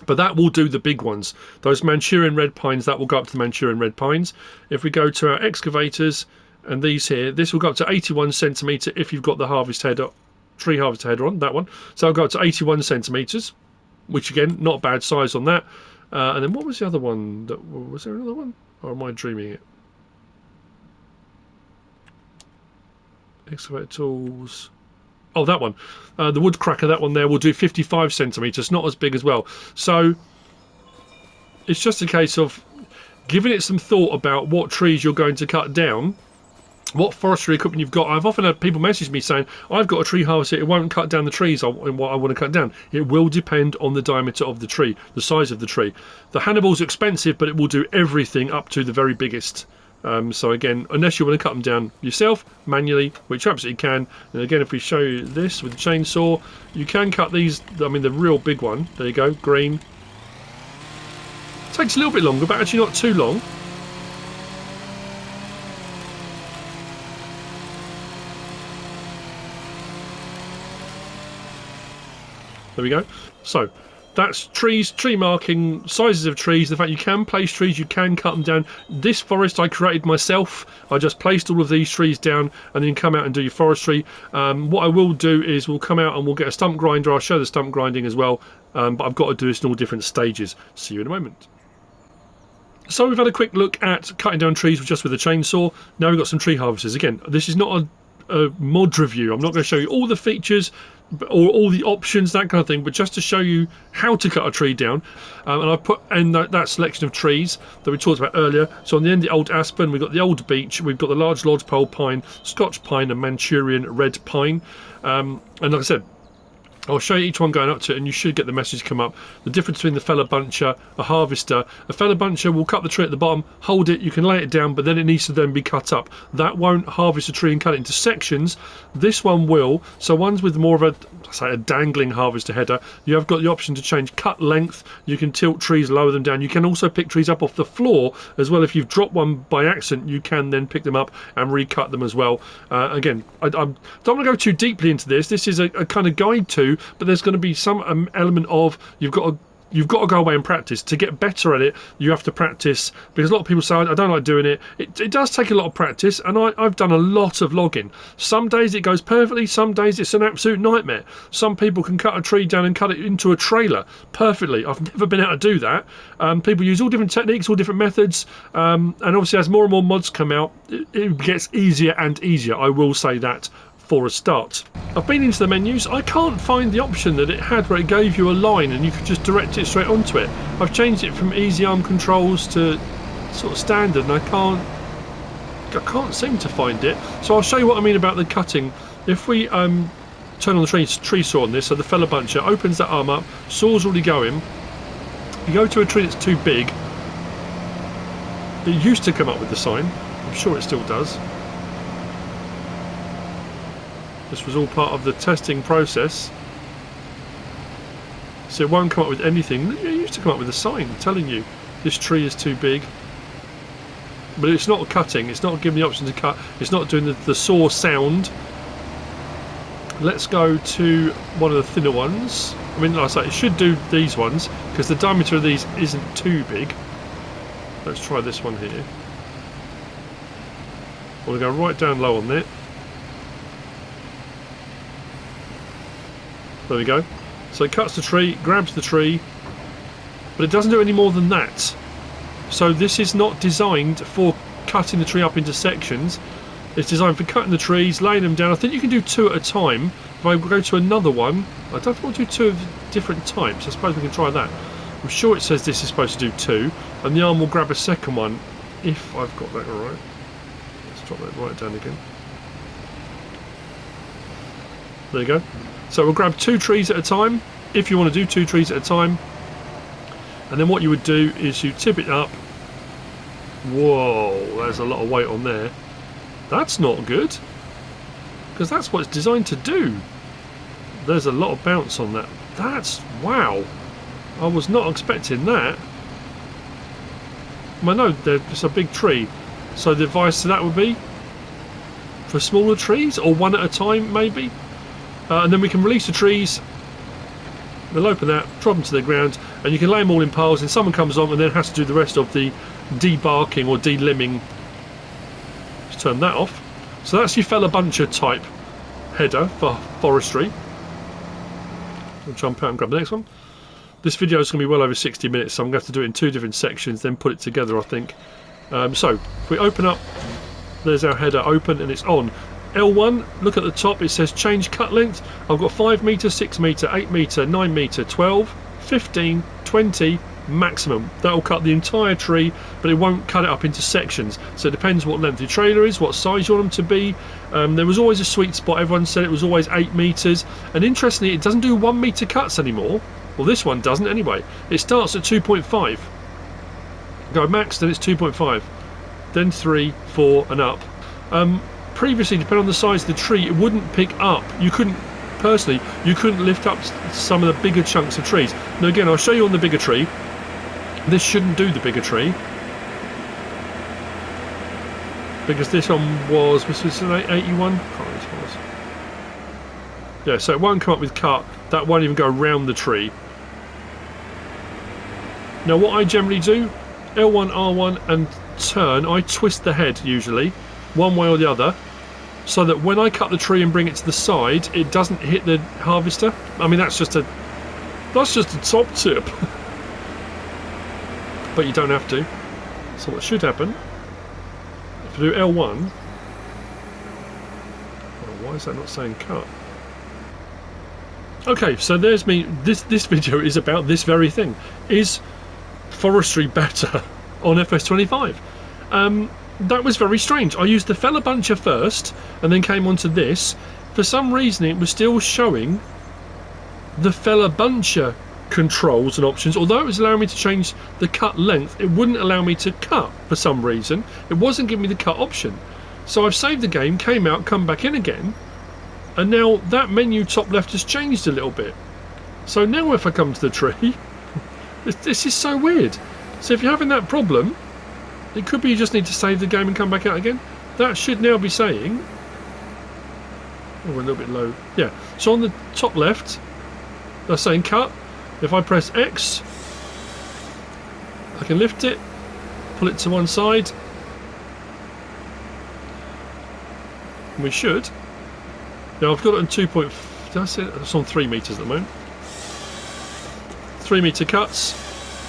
Speaker 1: but that will do the big ones. Those Manchurian red pines, that will go up to the Manchurian red pines. If we go to our excavators and these here, this will go up to 81 centimetre if you've got the harvest header, tree harvester header on, that one. So it'll go up to 81 centimetres, which again, not a bad size on that. And then what was the other one? Was there another one? Or am I dreaming it? Excavator tools. Oh, that one. The woodcracker, that one there will do 55 centimetres, not as big as well. So it's just a case of giving it some thought about what trees you're going to cut down, what forestry equipment you've got. I've often had people message me saying, I've got a tree harvester, it won't cut down the trees in what I want to cut down. It will depend on the diameter of the tree, the size of the tree. The Hannibal's expensive, but it will do everything up to the very biggest. So again, unless you want to cut them down yourself manually, which you absolutely can. And again, if we show you this with the chainsaw, you can cut these. I mean, the real big one, there you go, green. Takes a little bit longer, but actually not too long. There we go. So that's trees, tree marking, sizes of trees, the fact you can place trees, you can cut them down. This forest I created myself. I just placed all of these trees down and then come out and do your forestry. What I will do is we'll come out and we'll get a stump grinder. I'll show the stump grinding as well, but I've got to do this in all different stages. See you in a moment. So we've had a quick look at cutting down trees just with a chainsaw. Now we've got some tree harvesters. Again, this is not a mod review. I'm not going to show you all the features or all the options, that kind of thing, but just to show you how to cut a tree down. And I put in that selection of trees that we talked about earlier. So on the end, the old aspen, we've got the old beech, we've got the large lodgepole pine, Scotch pine and Manchurian red pine. And like I said, I'll show you each one going up to it, and you should get the message come up. The difference between the fella buncher, a harvester. A fella buncher will cut the tree at the bottom, hold it, you can lay it down, but then it needs to then be cut up. That won't harvest a tree and cut it into sections. This one will. So ones with more of a dangling harvester header, you have got the option to change cut length. You can tilt trees, lower them down. You can also pick trees up off the floor as well. If you've dropped one by accident, you can then pick them up and recut them as well. Again, I don't want to go too deeply into this. This is a kind of guide to, but there's going to be some element of you've got to go away and practice. To get better at it, you have to practice, because a lot of people say, I don't like doing it. It does take a lot of practice, and I've done a lot of logging. Some days it goes perfectly, some days it's an absolute nightmare. Some people can cut a tree down and cut it into a trailer perfectly. I've never been able to do that. People use all different techniques, all different methods, and obviously as more and more mods come out, it gets easier and easier. I will say that for a start. I've been into the menus. I can't find the option that it had where it gave you a line and you could just direct it straight onto it. I've changed it from easy arm controls to sort of standard, and I can't seem to find it. So I'll show you what I mean about the cutting. If we turn on the tree saw on this, so the fella buncher opens that arm up, saw's already going. You go to a tree that's too big. It used to come up with the sign. I'm sure it still does. This was all part of the testing process. So it won't come up with anything. It used to come up with a sign telling you this tree is too big. But it's not cutting. It's not giving the option to cut. It's not doing the saw sound. Let's go to one of the thinner ones. I mean, like I say, it should do these ones because the diameter of these isn't too big. Let's try this one here. We'll go right down low on it. There we go. So it cuts the tree, grabs the tree, but it doesn't do any more than that. So this is not designed for cutting the tree up into sections. It's designed for cutting the trees, laying them down. I think you can do 2 at a time. If I go to another one, I don't want to do 2 of different types. I suppose we can try that. I'm sure it says this is supposed to do 2, and the arm will grab a second one if I've got that right. Let's drop that right down again. There you go. So we'll grab 2 trees at a time, if you want to do 2 trees at a time. And then what you would do is you tip it up. Whoa, there's a lot of weight on there. That's not good, because that's what it's designed to do. There's a lot of bounce on that. That's, wow. I was not expecting that. I know it's a big tree, so the advice to that would be for smaller trees, or 1 at a time maybe. And then we can release the trees. They'll open that, drop them to the ground, and you can lay them all in piles, and someone comes on and then has to do the rest of the debarking or delimbing. Let's turn that off. So that's your fella buncher type header for forestry. We'll jump out and grab the next one. This video is going to be well over 60 minutes, so I'm going to have to do it in 2 different sections, then put it together, I think. So if we open up, there's our header open and it's on. L1, look at the top, it says change cut length. I've got 5 metre, 6 metre, 8 metre, 9 metre, 12, 15, 20 maximum. That'll cut the entire tree, but it won't cut it up into sections. So it depends what length your trailer is, what size you want them to be. There was always a sweet spot. Everyone said it was always 8 metres. And interestingly, it doesn't do 1 metre cuts anymore. Well, this one doesn't anyway. It starts at 2.5. Go max, then it's 2.5. Then 3, 4 and up. Previously, depending on the size of the tree, it wouldn't pick up. You couldn't, personally, you couldn't lift up some of the bigger chunks of trees. Now again, I'll show you on the bigger tree. This shouldn't do the bigger tree, because this one was, this was an 81? Yeah, so it won't come up with cut. That won't even go around the tree. Now what I generally do, L1, R1 and turn, I twist the head usually, one way or the other, so that when I cut the tree and bring it to the side, it doesn't hit the harvester. I mean, that's just a top tip. But you don't have to. So what should happen, if I do L1, why is that not saying cut? Okay, so there's me. This video is about this very thing. Is forestry better on FS25? That was very strange. I used the fella buncher first and then came on to this. For some reason it was still showing the fella buncher controls and options. Although it was allowing me to change the cut length, it wouldn't allow me to cut for some reason. It wasn't giving me the cut option. So I've saved the game, came out, come back in again, and now that menu top left has changed a little bit. So now if I come to the tree, this is so weird. So if you're having that problem, it could be you just need to save the game and come back out again. That should now be saying, oh, we're a little bit low. Yeah, so on the top left, that's saying cut. If I press X, I can lift it, pull it to one side. And we should. Now I've got it on 2. That's it. It's on 3 meters at the moment. 3 meter cuts.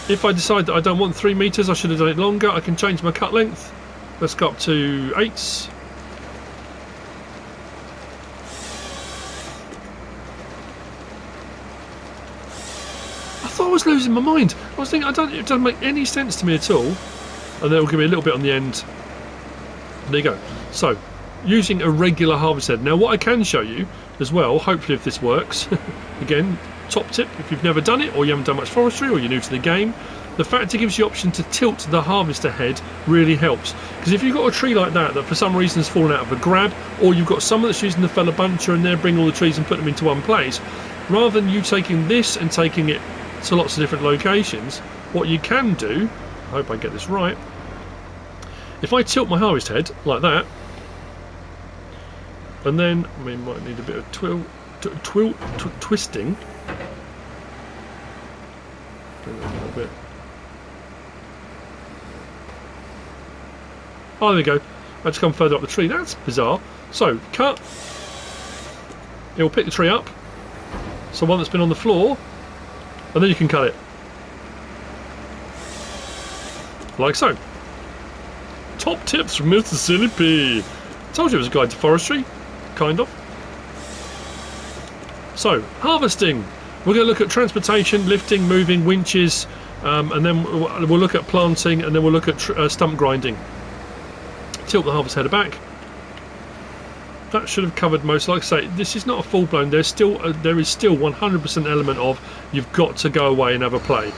Speaker 1: If I decide that I don't want 3 meters, I should have done it longer. I can change my cut length. Let's go up to 8s. I thought I was losing my mind. I was thinking, it doesn't make any sense to me at all. And then it'll give me a little bit on the end. There you go. So, using a regular harvest head. Now, what I can show you as well, hopefully if this works, again, top tip, if you've never done it, or you haven't done much forestry, or you're new to the game, the fact it gives you the option to tilt the harvester head really helps. Because if you've got a tree like that for some reason has fallen out of a grab, or you've got someone that's using the fella buncher and they're bringing all the trees and putting them into one place, rather than you taking this and taking it to lots of different locations, what you can do, I hope I get this right, if I tilt my harvest head like that, and then, I mean, might need a bit of twisting, a little bit. Oh, there we go. I just come further up the tree. That's bizarre. So, cut. It will pick the tree up. So one that's been on the floor, and then you can cut it. Like so. Top tips from MrSealyp. Told you it was a guide to forestry. Kind of. So, harvesting. We're going to look at transportation, lifting, moving, winches, and then we'll look at planting, and then we'll look at stump grinding. Tilt the harvest header back. That should have covered most. Like I say, this is not a full-blown. There is still 100% element of you've got to go away and have a play.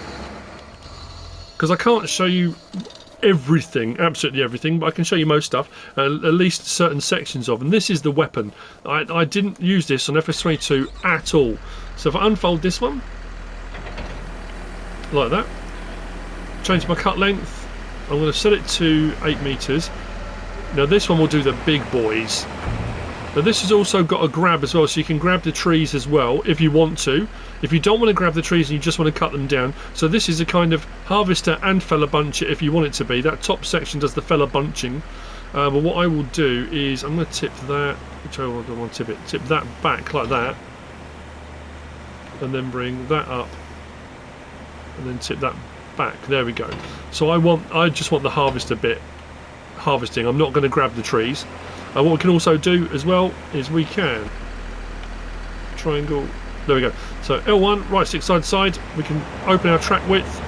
Speaker 1: Because I can't show you everything, absolutely everything, but I can show you most stuff, at least certain sections of. And this is the weapon. I didn't use this on FS22 at all. So if I unfold this one, like that, change my cut length, I'm going to set it to 8 meters. Now this one will do the big boys. Now this has also got a grab as well, so you can grab the trees as well if you want to. If you don't want to grab the trees and you just want to cut them down, so this is a kind of harvester and fella buncher if you want it to be. That top section does the fella bunching. But what I will do is I'm going to tip that, which I don't want to tip it, tip that back like that, and then bring that up, and then tip that back. There we go. So I just want the harvester bit harvesting. I'm not going to grab the trees. What we can also do as well is we can triangle. There we go. So L1, right stick side to side. We can open our track width.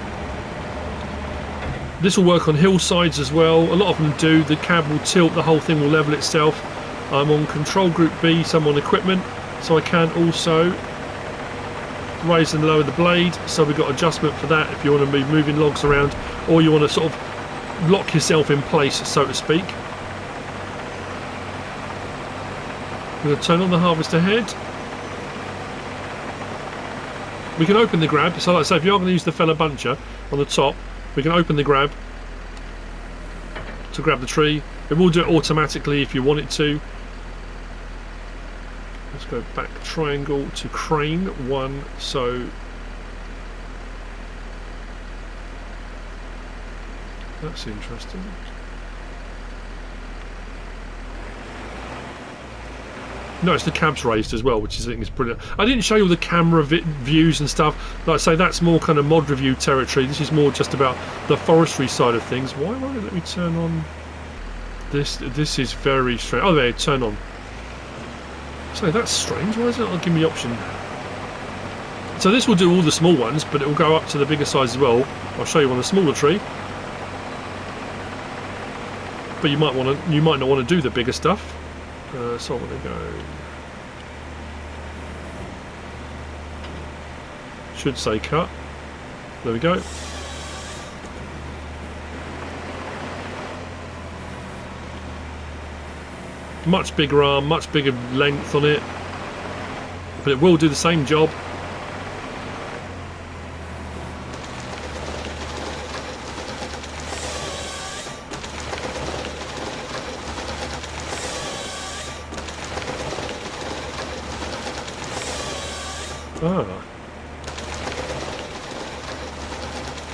Speaker 1: This will work on hillsides as well. A lot of them do. The cab will tilt. The whole thing will level itself. I'm on control group B, so I'm on equipment. So I can also raise and lower the blade. So we've got adjustment for that if you want to be moving logs around, or you want to sort of lock yourself in place, so to speak. I'm going to turn on the harvester head. We can open the grab, so like I say, if you are going to use the fella buncher on the top, we can open the grab to grab the tree. It will do it automatically if you want it to. Let's go back triangle to crane 1, so that's interesting. Notice the cab's raised as well, which I think is brilliant. I didn't show you all the camera views and stuff. Like I say, that's more kind of mod review territory. This is more just about the forestry side of things. Why won't it let me turn on this? This is very strange. Oh, there, turn on. So that's strange. Why isn't it not giving me the option? So this will do all the small ones, but it will go up to the bigger size as well. I'll show you on the smaller tree. But you might not want to do the bigger stuff. So I'm going to go. Should say cut. There we go. Much bigger arm, much bigger length on it, but it will do the same job.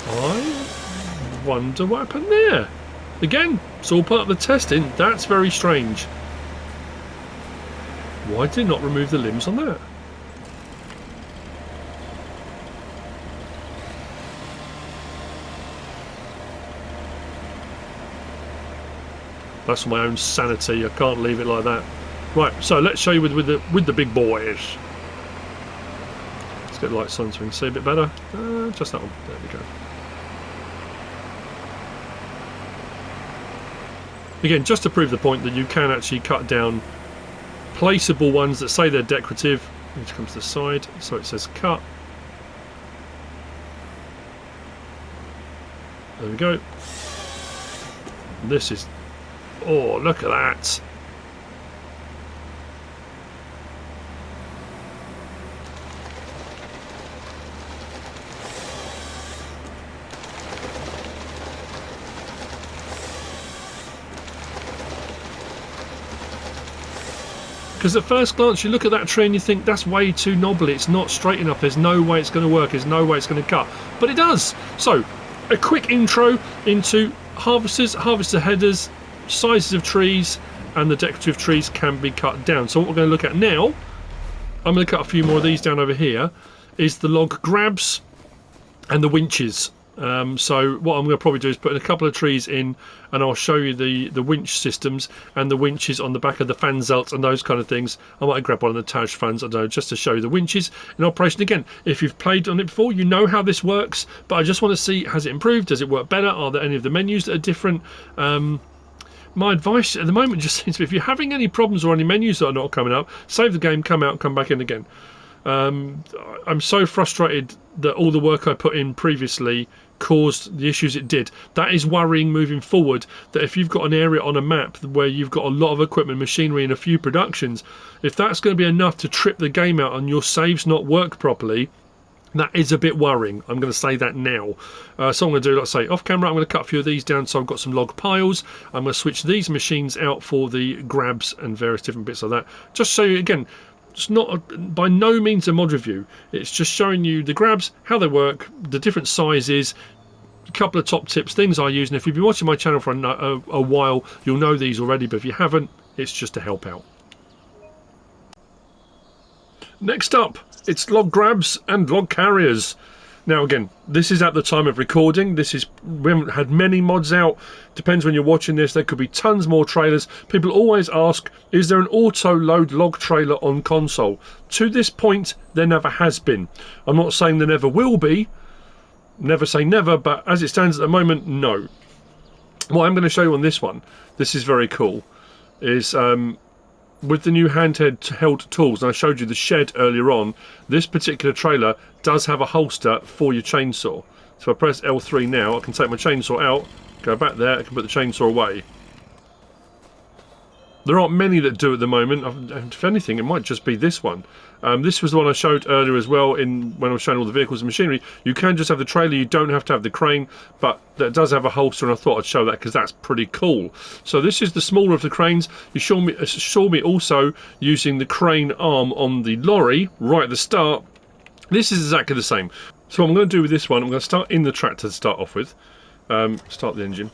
Speaker 1: I wonder what happened there. Again, it's all part of the testing. That's very strange. Why did it not remove the limbs on that? That's for my own sanity. I can't leave it like that. Right, so let's show you with the big boys. Let's get the lights on so we can see a bit better. Just that one. There we go. Again, just to prove the point that you can actually cut down placeable ones that say they're decorative, which comes to the side, so it says cut. There we go. This is, oh, look at that. Because at first glance you look at that tree and you think that's way too knobbly, it's not straight enough, there's no way it's going to work, there's no way it's going to cut, but it does. So a quick intro into harvesters, harvester headers, sizes of trees, and the decorative trees can be cut down. So what we're going to look at now, I'm going to cut a few more of these down over here, is the log grabs and the winches. So what I'm going to probably do is put a couple of trees in, and I'll show you the winch systems and the winches on the back of the fanzelt and those kind of things. I might grab one of the Taj fans, I don't know, just to show you the winches in operation. Again, if you've played on it before, you know how this works, but I just want to see, has it improved? Does it work better? Are there any of the menus that are different? My advice at the moment just seems to be, if you're having any problems or any menus that are not coming up, save the game, come out, come back in again. I'm so frustrated that all the work I put in previously caused the issues it did. That is worrying moving forward, that if you've got an area on a map where you've got a lot of equipment, machinery and a few productions, if that's going to be enough to trip the game out and your saves not work properly, that is a bit worrying. I'm going to say that now. So I'm going to do, let's say, off camera, I'm going to cut a few of these down so I've got some log piles. I'm going to switch these machines out for the grabs and various different bits like that. Just so you, again, it's not by no means a mod review. It's just showing you the grabs, how they work, the different sizes, a couple of top tips, things I use. And if you've been watching my channel for a while, you'll know these already. But if you haven't, it's just to help out. Next up, it's log grabs and log carriers. Now again, this is at the time of recording. We haven't had many mods out. Depends when you're watching this. There could be tons more trailers. People always ask, is there an auto load log trailer on console? To this point, there never has been. I'm not saying there never will be. Never say never, but as it stands at the moment, no. What I'm going to show you on this one, this is very cool, is with the new handheld tools, and I showed you the shed earlier on, this particular trailer does have a holster for your chainsaw. So if I press L3 now, I can take my chainsaw out, go back there, I can put the chainsaw away. There aren't many that do at the moment. If anything, it might just be this one. This was the one I showed earlier as well when I was showing all the vehicles and machinery. You can just have the trailer, you don't have to have the crane, but that does have a holster, and I thought I'd show that because that's pretty cool. So this is the smaller of the cranes. You saw me also using the crane arm on the lorry right at the start. This is exactly the same. So what I'm going to do with this one, I'm going to start in the tractor to start off with. Start the engine.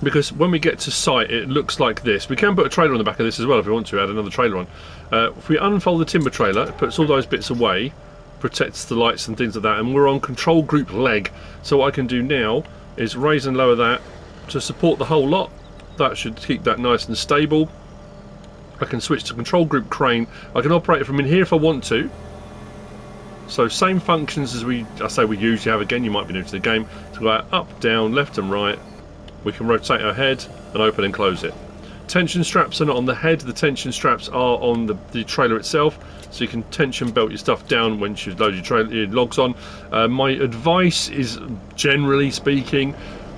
Speaker 1: Because when we get to site, it looks like this. We can put a trailer on the back of this as well if we want to, add another trailer on. If we unfold the timber trailer, it puts all those bits away, protects the lights and things like that, and we're on control group leg. So what I can do now is raise and lower that to support the whole lot. That should keep that nice and stable. I can switch to control group crane. I can operate it from in here if I want to. So same functions as we usually have. Again, you might be new to the game. So go up, down, left and right. We can rotate our head and open and close it. Tension straps are not on the head, the tension straps are on the trailer itself, so you can tension belt your stuff down when you load your logs on. My advice is, generally speaking,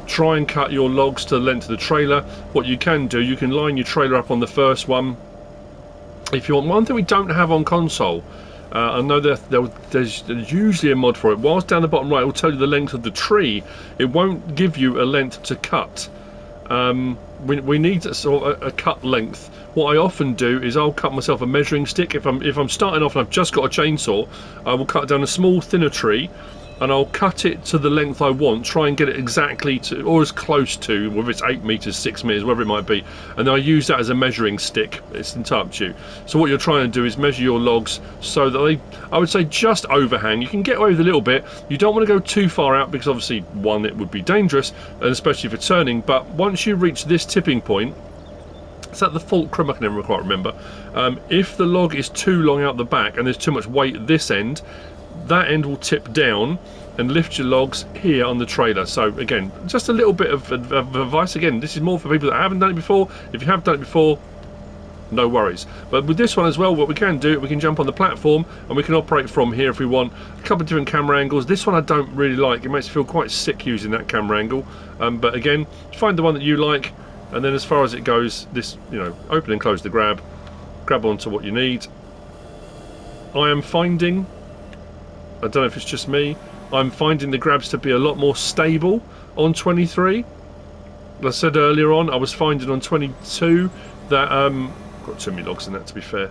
Speaker 1: try and cut your logs to the length of the trailer. What you can do, you can line your trailer up on the first one if you want. One thing we don't have on console, I know there's usually a mod for it. Whilst down the bottom right it will tell you the length of the tree, it won't give you a length to cut. We need a cut length. What I often do is I'll cut myself a measuring stick. If I'm starting off and I've just got a chainsaw, I will cut down a small thinner tree and I'll cut it to the length I want, try and get it exactly to, or as close to, whether it's 8 meters, 6 meters, whatever it might be, and then I use that as a measuring stick. It's entirely up to you. So what you're trying to do is measure your logs so that they, I would say, just overhang. You can get away with a little bit. You don't want to go too far out because obviously, one, it would be dangerous, and especially for turning, but once you reach this tipping point, is that the fulcrum? I can never quite remember. If the log is too long out the back and there's too much weight at this end, that end will tip down and lift your logs here on the trailer. So again, just a little bit of advice. Again, this is more for people that haven't done it before. If you have done it before, no worries. But with this one as well, what we can do, we can jump on the platform and we can operate from here if we want. A couple of different camera angles. This one I don't really like. It makes me feel quite sick using that camera angle. But again, find the one that you like, and then as far as it goes, this, you know, open and close the grab onto what you need. I am finding, I don't know if it's just me, I'm finding the grabs to be a lot more stable on 23. As I said earlier on, I was finding on 22 that, got too many logs in that to be fair,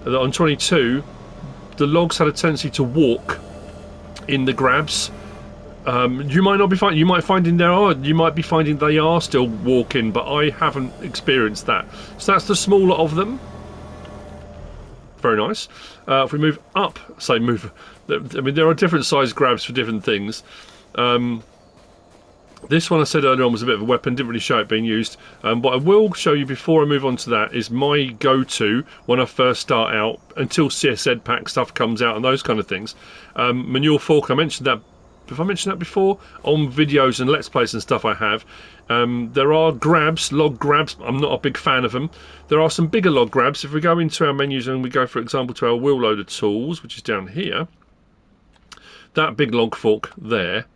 Speaker 1: that on 22 the logs had a tendency to walk in the grabs. You might not be finding, you might be finding they are still walking, but I haven't experienced that. So that's the smaller of them. Very nice. If we move up, I mean, there are different size grabs for different things. This one I said earlier on was a bit of a weapon, didn't really show it being used. What I will show you before I move on to that is my go-to when I first start out, until CSZ pack stuff comes out and those kind of things. Manure fork, I mentioned that. Have I mentioned that before? On videos and Let's Plays and stuff I have. There are grabs, log grabs. I'm not a big fan of them. There are some bigger log grabs. If we go into our menus and we go, for example, to our wheel loader tools, which is down here, that big log fork there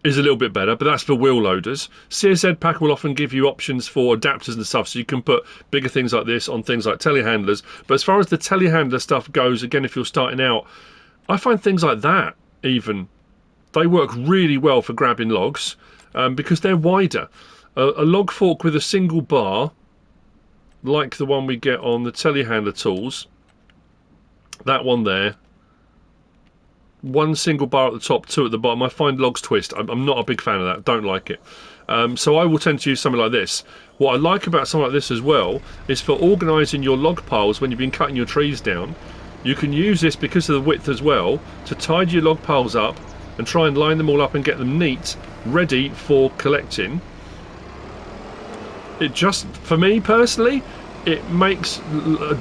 Speaker 1: is a little bit better, but that's for wheel loaders. CSZ pack will often give you options for adapters and stuff, so you can put bigger things like this on things like telehandlers. But as far as the telehandler stuff goes, again, if you're starting out, I find things like that even, they work really well for grabbing logs because they're wider. A log fork with a single bar, like the one we get on the telehandler tools, that one there, one single bar at the top, two at the bottom, I find logs twist. I'm not a big fan of that, don't like it. So I will tend to use something like this. What I like about something like this as well is for organising your log piles when you've been cutting your trees down. You can use this, because of the width as well, to tidy your log piles up and try and line them all up and get them neat, ready for collecting. It just, for me personally, it makes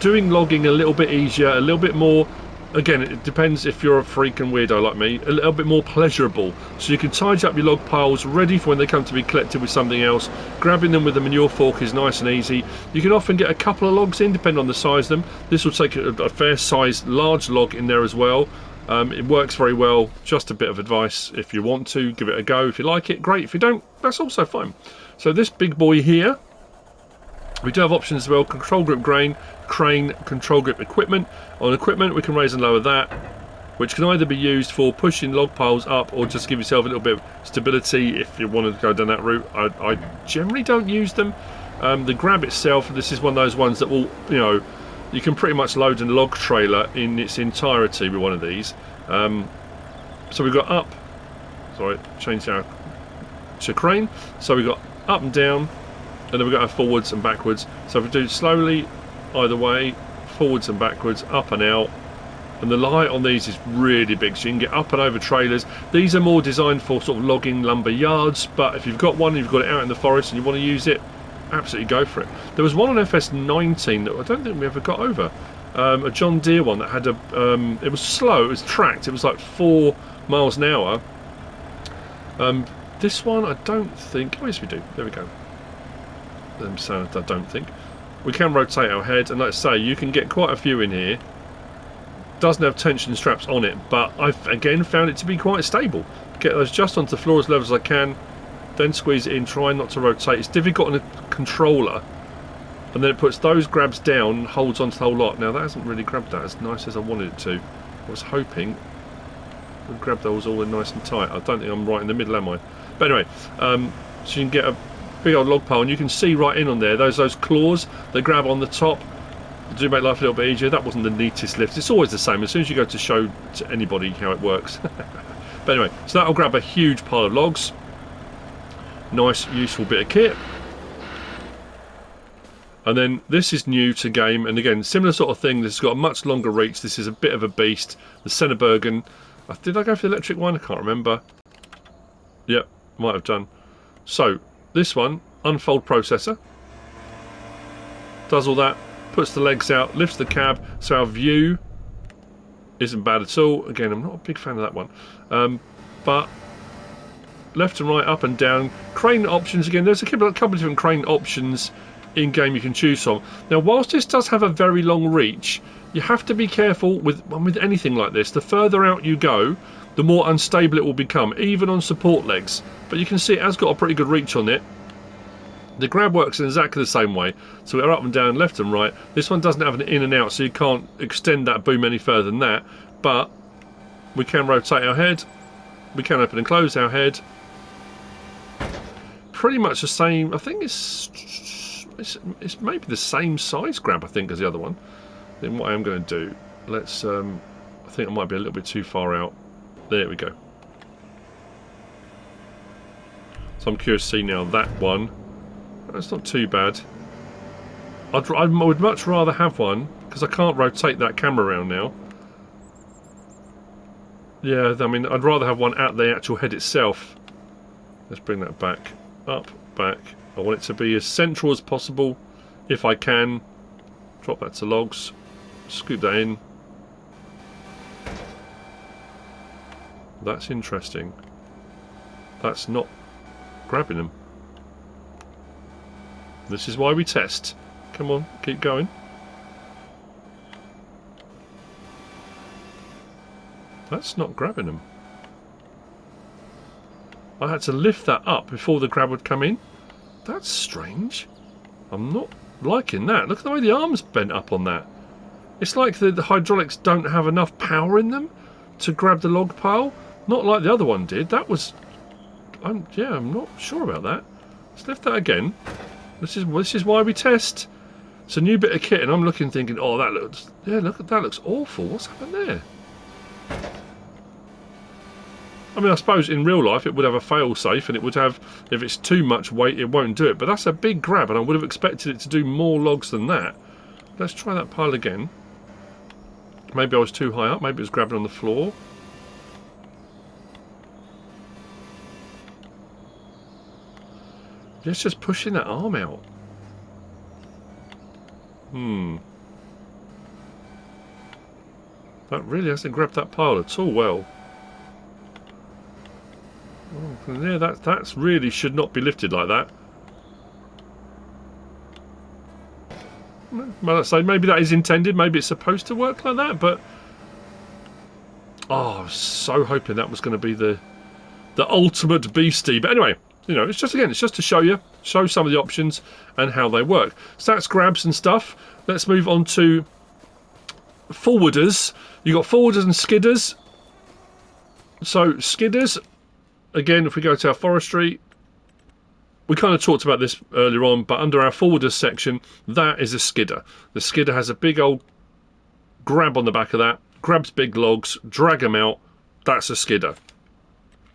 Speaker 1: doing logging a little bit easier, a little bit more, again, it depends if you're a freak and weirdo like me, a little bit more pleasurable. So you can tidy up your log piles ready for when they come to be collected with something else. Grabbing them with the manure fork is nice and easy. You can often get a couple of logs in, depending on the size of them. This will take a fair size large log in there as well. It works very well. Just a bit of advice: if you want to, give it a go. If you like it, great. If you don't, that's also fine. So this big boy here, we do have options as well: control grip crane, control grip equipment. On equipment, we can raise and lower that, which can either be used for pushing log piles up or just give yourself a little bit of stability if you want to go down that route. I generally don't use them. The grab itself, this is one of those ones that will, you know, you can pretty much load a log trailer in its entirety with one of these. So we've got up, sorry, change our to crane. So we've got up and down, and then we've got our forwards and backwards. So if we do slowly either way, forwards and backwards, up and out, and the height on these is really big, so you can get up and over trailers. These are more designed for sort of logging lumber yards, but if you've got one and you've got it out in the forest and you want to use it, absolutely go for it. There was one on FS19 that I don't think we ever got over, a John Deere one that had a it was slow, it was tracked, it was like 4 miles an hour. This one I don't think, oh yes we do, there we go. I don't think we can rotate our head, and let's say you can get quite a few in here. Doesn't have tension straps on it, but I've again found it to be quite stable. Get those just onto the floor as level as I can, then squeeze it in, try not to rotate. It's difficult on a controller, and then it puts those grabs down and holds onto the whole lot. Now that hasn't really grabbed that as nice as I wanted it to. I was hoping it would grab those all in nice and tight. I don't think I'm right in the middle, am I? But anyway, so you can get a big old log pile, and you can see right in on there those claws they grab on the top. Do make life a little bit easier. That wasn't the neatest lift. It's always the same as soon as you go to show to anybody how it works. But anyway, so that'll grab a huge pile of logs. Nice useful bit of kit. And then this is new to game, and again similar sort of thing. This has got a much longer reach. This is a bit of a beast. The Centerbergen. Did I go for the electric one? I can't remember. Yep, might have done. So this one, unfold processor, does all that, puts the legs out, lifts the cab, so our view isn't bad at all. Again, I'm not a big fan of that one. but left and right, up and down. Crane options, again, there's a couple of different crane options in game you can choose from. Now, whilst this does have a very long reach, you have to be careful with anything like this. The further out you go, the more unstable it will become, even on support legs. But you can see it has got a pretty good reach on it. The grab works in exactly the same way. So we're up and down, left and right. This one doesn't have an in and out, so you can't extend that boom any further than that. But we can rotate our head. We can open and close our head. Pretty much the same. I think it's maybe the same size grab, I think, as the other one. Then what I am going to do, let's I think I might be a little bit too far out. There we go. So I'm curious to see now that one. That's not too bad. I would much rather have one, because I can't rotate that camera around now. Yeah, I mean, I'd rather have one at the actual head itself. Let's bring that back. Up, back. I want it to be as central as possible, if I can. Drop that to logs. Scoop that in. That's interesting. That's not grabbing them. This is why we test. Come on, keep going. That's not grabbing them. I had to lift that up before the grab would come in. That's strange. I'm not liking that. Look at the way the arm's bent up on that. It's like the hydraulics don't have enough power in them to grab the log pile. Not like the other one did. That was... yeah, I'm not sure about that. Let's lift that again. This is why we test. It's a new bit of kit, and I'm looking, thinking, oh, that looks... yeah, look at that. Looks awful. What's happened there? I mean, I suppose in real life it would have a fail-safe, and it would have... if it's too much weight, it won't do it. But that's a big grab, and I would have expected it to do more logs than that. Let's try that pile again. Maybe I was too high up. Maybe it was grabbing on the floor. It's just pushing that arm out. That really hasn't grabbed that pile at all well. Oh, yeah, that's really should not be lifted like that. Well, let's say maybe that is intended. Maybe it's supposed to work like that, but... oh, I was so hoping that was going to be the ultimate beastie. But anyway... you know, it's just to show some of the options and how they work. So that's grabs and stuff. Let's move on to forwarders. You've got forwarders and skidders. So skidders, again, if we go to our forestry, we kind of talked about this earlier on, but under our forwarders section, that is a skidder. The skidder has a big old grab on the back of that, grabs big logs, drag them out. That's a skidder.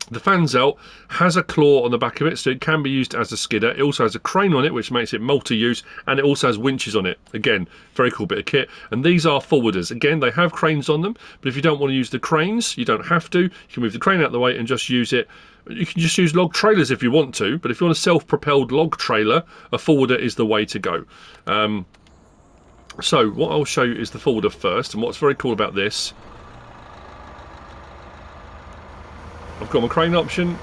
Speaker 1: The Fanzelt has a claw on the back of it, so it can be used as a skidder. It also has a crane on it, which makes it multi-use, and it also has winches on it. Again, very cool bit of kit. And these are forwarders. Again, they have cranes on them, but if you don't want to use the cranes, you don't have to. You can move the crane out of the way and just use it. You can just use log trailers if you want to, but if you want a self-propelled log trailer, a forwarder is the way to go. So what I'll show you is the forwarder first, and what's very cool about this... I've got my crane option.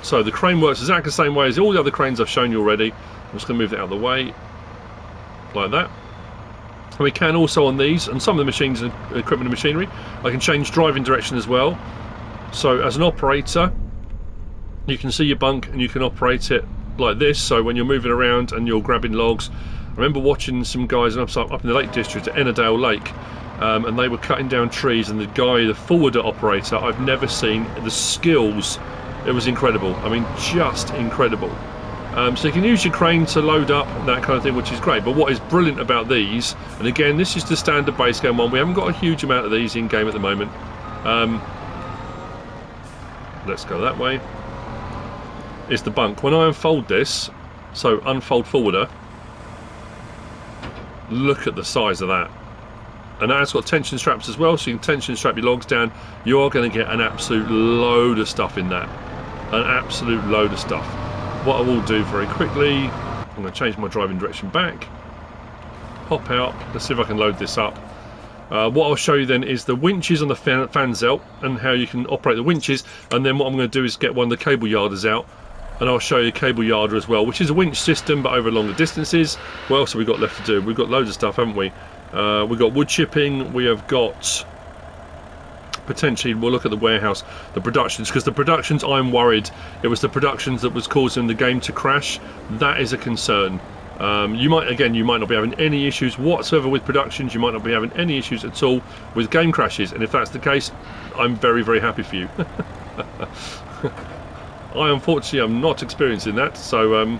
Speaker 1: So the crane works exactly the same way as all the other cranes I've shown you already. I'm just going to move it out of the way. Like that. And we can also on these, and some of the machines and equipment and machinery, I can change driving direction as well. So as an operator, you can see your bunk and you can operate it like this. So when you're moving around and you're grabbing logs. I remember watching some guys up in the Lake District at Ennerdale Lake. And they were cutting down trees, and the forwarder operator, I've never seen the skills. It was incredible. I mean, just incredible. So you can use your crane to load up and that kind of thing, which is great. But what is brilliant about these, and again, this is the standard base game one. We haven't got a huge amount of these in game at the moment. Let's go that way. Is the bunk. When I unfold this, so unfold forwarder, look at the size of that. And that's got tension straps as well, so you can tension strap your logs down. You are going to get an absolute load of stuff in that. An absolute load of stuff. What I will do very quickly, I'm going to change my driving direction back. Pop out. Let's see if I can load this up. What I'll show you then is the winches on the fanzelt and how you can operate the winches, and then what I'm going to do is get one of the cable yarders out, and I'll show you a cable yarder as well, which is a winch system but over longer distances. What else have we got left to do? We've got loads of stuff, haven't we? We've got wood chipping, we have got... potentially we'll look at the warehouse, the productions, because the productions, I'm worried it was the productions that was causing the game to crash. That is a concern. You might not be having any issues whatsoever with productions, you might not be having any issues at all with game crashes, and if that's the case, I'm very, very happy for you. I unfortunately am not experiencing that, so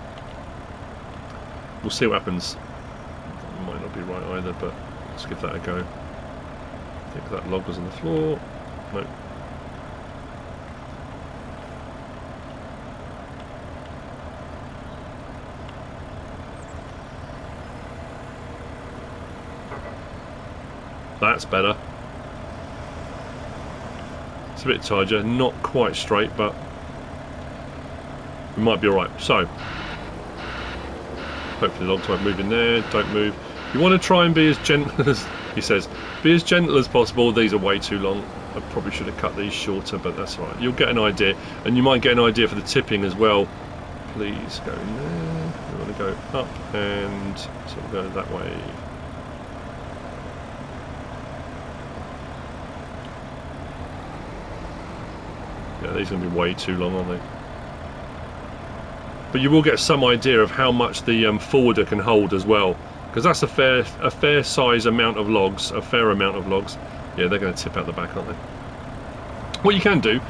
Speaker 1: we'll see what happens. Might not be right either, but let's give that a go. I think that log was on the floor. No. That's better. It's a bit tighter, not quite straight, but we might be alright. So, hopefully the logs won't move in there. Don't move. You want to try and be as gentle as, he says, be as gentle as possible. These are way too long. I probably should have cut these shorter, but that's alright. You'll get an idea, and you might get an idea for the tipping as well. Please go in there. We want to go up, and so we'll go that way. Yeah, these are going to be way too long, aren't they? But you will get some idea of how much the forwarder can hold as well, because that's a fair size amount of logs, a fair amount of logs. Yeah, they're going to tip out the back, aren't they? What you can do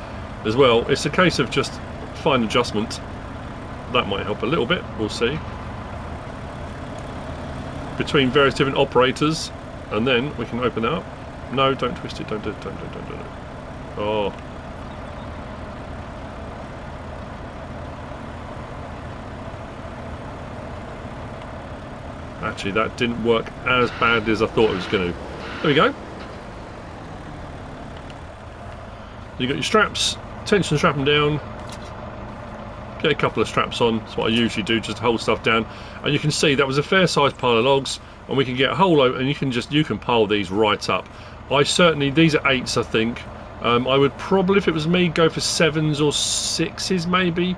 Speaker 1: as well, it's a case of just fine adjustment. That might help a little bit. We'll see. Between various different operators, and then we can open that up. No, don't twist it. Don't do it. Don't. Oh. Actually, that didn't work as badly as I thought it was going to. There we go. You got your straps, tension strap them down. Get a couple of straps on. That's what I usually do, just to hold stuff down. And you can see that was a fair sized pile of logs, and we can get a whole load, and you can pile these right up. These are 8s, I think. I would probably, if it was me, go for 7s or 6s maybe,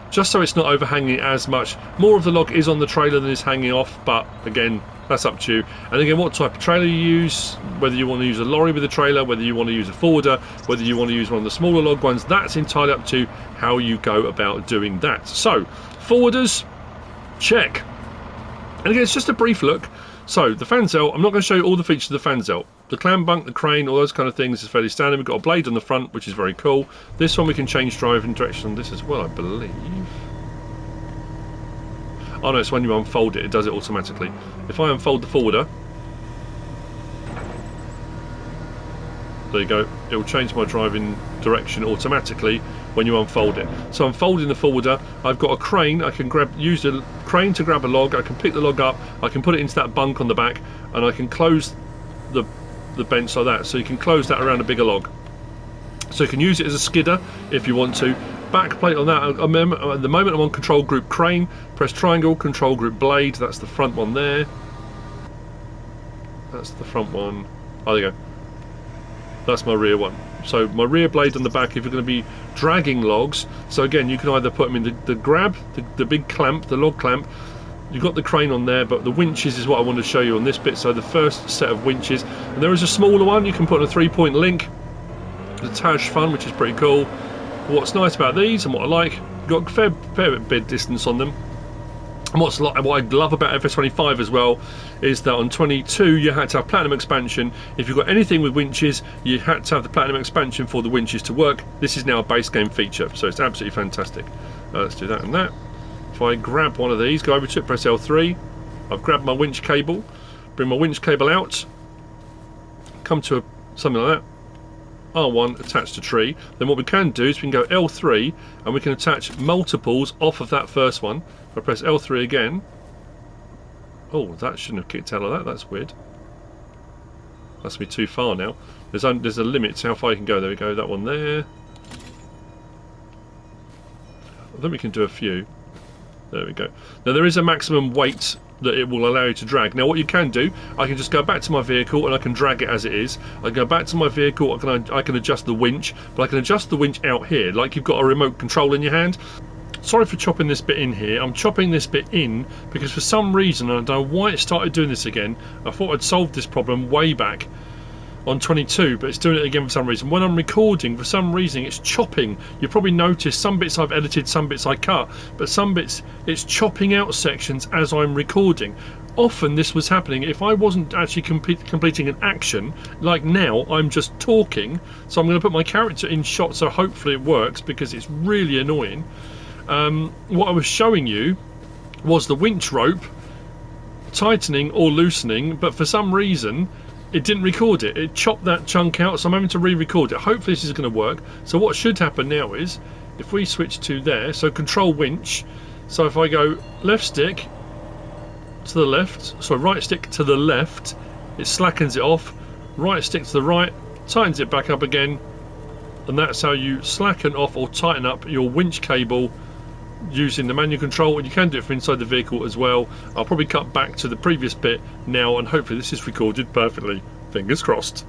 Speaker 1: just so it's not overhanging as much. More of the log is on the trailer than is hanging off, but again, that's up to you. And again, what type of trailer you use, whether you want to use a lorry with a trailer, whether you want to use a forwarder, whether you want to use one of the smaller log ones, that's entirely up to how you go about doing that. So, forwarders, check. And again, it's just a brief look. So, the fanzelt, I'm not going to show you all the features of the fanzelt. The clam bunk, the crane, all those kind of things is fairly standard. We've got a blade on the front, which is very cool. This one we can change driving direction on this as well, I believe. Oh no, it's when you unfold it, it does it automatically. If I unfold the forwarder, there you go, it will change my driving direction automatically when you unfold it. So I'm folding the forwarder, I've got a crane, I can use the crane to grab a log, I can pick the log up, I can put it into that bunk on the back, and I can close the bench like that, so you can close that around a bigger log. So you can use it as a skidder if you want to. Back plate on that, at the moment I'm on control group crane, press triangle, control group blade, that's the front one there. That's the front one. Oh, there you go. That's my rear one. So my rear blade on the back if you're going to be dragging logs. So again, you can either put them in the grab, the big clamp, the log clamp. You've got the crane on there, but the winches is what I want to show you on this bit. So the first set of winches, and there is a smaller one you can put on a 3-point link. The Taj Fun, which is pretty cool. What's nice about these and what I like, you've got a fair bit distance on them. And what I love about FS25 as well is that on 22 you had to have platinum expansion. If you've got anything with winches, you had to have the platinum expansion for the winches to work. This is now a base game feature, so it's absolutely fantastic. Let's do that and that. If I grab one of these, go over to it, press L3, I've grabbed my winch cable, bring my winch cable out, come to something like that, R1 attached to tree. Then what we can do is we can go L3 and we can attach multiples off of that first one. If I press L3 again, oh, that shouldn't have kicked out of that, that's weird. That's going to be too far now. There's a limit to how far you can go. There we go, that one there. I think we can do a few. There we go. Now there is a maximum weight that it will allow you to drag. Now what you can do, I can just go back to my vehicle and I can drag it as it is. I go back to my vehicle, I can adjust the winch, but I can adjust the winch out here, like you've got a remote control in your hand. Sorry for chopping this bit in here. I'm chopping this bit in because for some reason, I don't know why it started doing this again. I thought I'd solved this problem way back on 22, but it's doing it again for some reason. When I'm recording, for some reason it's chopping. You probably noticed some bits I've edited, some bits I cut, but some bits it's chopping out sections as I'm recording. Often this was happening if I wasn't actually completing an action. Like now I'm just talking, so I'm going to put my character in shot so hopefully it works, because it's really annoying. What I was showing you was the winch rope tightening or loosening, but for some reason it didn't record it. It chopped that chunk out, so I'm having to re-record it. Hopefully this is going to work. So what should happen now is, if we switch to there, so control winch, so if I go left stick to the left, so right stick to the left, it slackens it off, right stick to the right, tightens it back up again, and that's how you slacken off or tighten up your winch cable using the manual control. And you can do it from inside the vehicle as well. I'll probably cut back to the previous bit now, and hopefully this is recorded perfectly. Fingers crossed.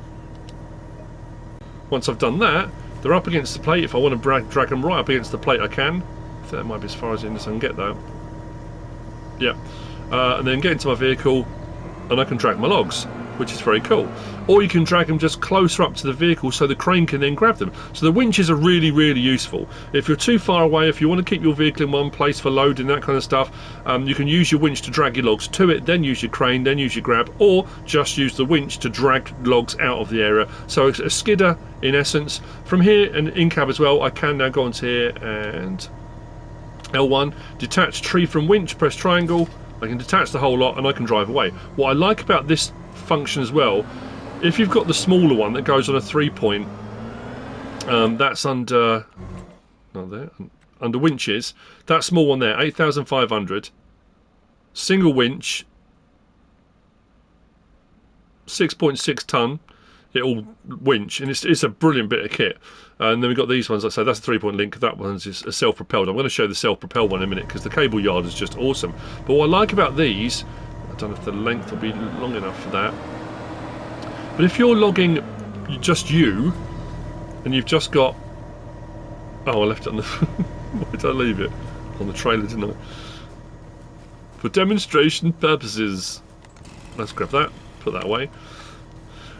Speaker 1: Once I've done that, they're up against the plate. If I want to drag them right up against the plate, I can. I think that might be as far as I can get though. Yeah. And then get into my vehicle and I can drag my logs, which is very cool. Or you can drag them just closer up to the vehicle so the crane can then grab them. So the winches are really, really useful. If you're too far away, if you want to keep your vehicle in one place for loading, that kind of stuff, you can use your winch to drag your logs to it, then use your crane, then use your grab, or just use the winch to drag logs out of the area. So it's a skidder in essence. From here and in cab as well, I can now go onto here and L1, detach tree from winch, press triangle. I can detach the whole lot and I can drive away. What I like about this function as well, if you've got the smaller one that goes on a 3-point, that's under not there, under winches, that small one there, 8,500, single winch, 6.6 ton, it'll winch, and it's a brilliant bit of kit. And then we've got these ones, like I say, that's a 3-point link, that one's is a self-propelled. I'm going to show the self-propelled one in a minute because the cable yard is just awesome. But what I like about these, I don't know if the length will be long enough for that, but if you're logging just you, and you've just got, oh, I left it on the, why did I leave it? On the trailer, didn't I? For demonstration purposes. Let's grab that, put that away.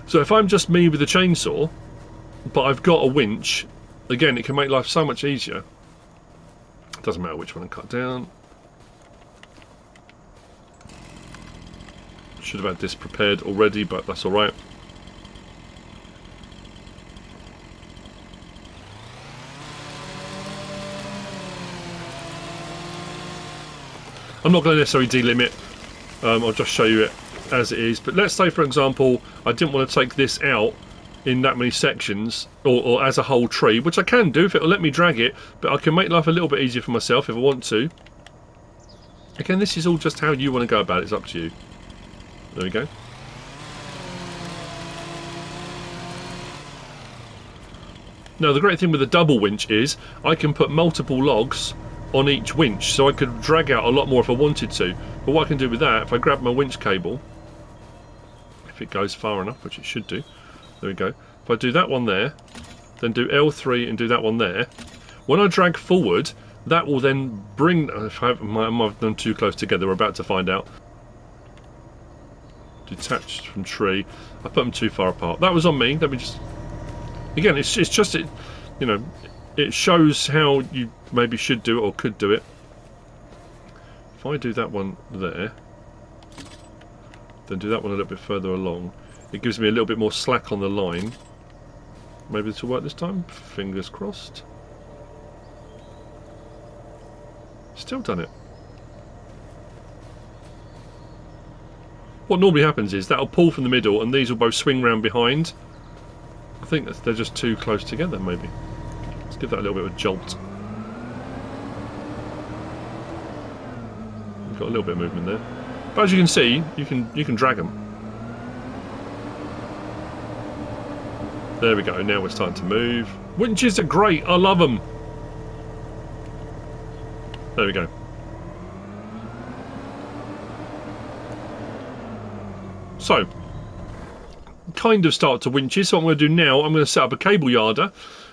Speaker 1: So if I'm just me with a chainsaw, but I've got a winch, again, it can make life so much easier. It doesn't matter which one I cut down. Should have had this prepared already, but that's alright. I'm not going to necessarily delimit, I'll just show you it as it is. But let's say, for example, I didn't want to take this out in that many sections, or as a whole tree, which I can do if it'll let me drag it, but I can make life a little bit easier for myself if I want to. Again, this is all just how you want to go about it, it's up to you. There we go. Now the great thing with the double winch is I can put multiple logs on each winch, so I could drag out a lot more if I wanted to. But what I can do with that, if I grab my winch cable, if it goes far enough, which it should do, there we go. If I do that one there, then do L3 and do that one there, when I drag forward, that will then bring, if I have them too close together, we're about to find out. Detached from tree, I put them too far apart. That was on me. Let me just, again, it's just, it, you know, it shows how you maybe should do it or could do it. If I do that one there, then do that one a little bit further along, it gives me a little bit more slack on the line. Maybe this will work this time. Fingers crossed. Still done it. What normally happens is that'll pull from the middle and these will both swing round behind. I think they're just too close together, maybe. Let's give that a little bit of a jolt. We've got a little bit of movement there. But as you can see, you can drag them. There we go, now it's time to move. Winches are great, I love them. There we go. So, kind of start to winches. So what I'm going to do now, I'm going to set up a cable yarder.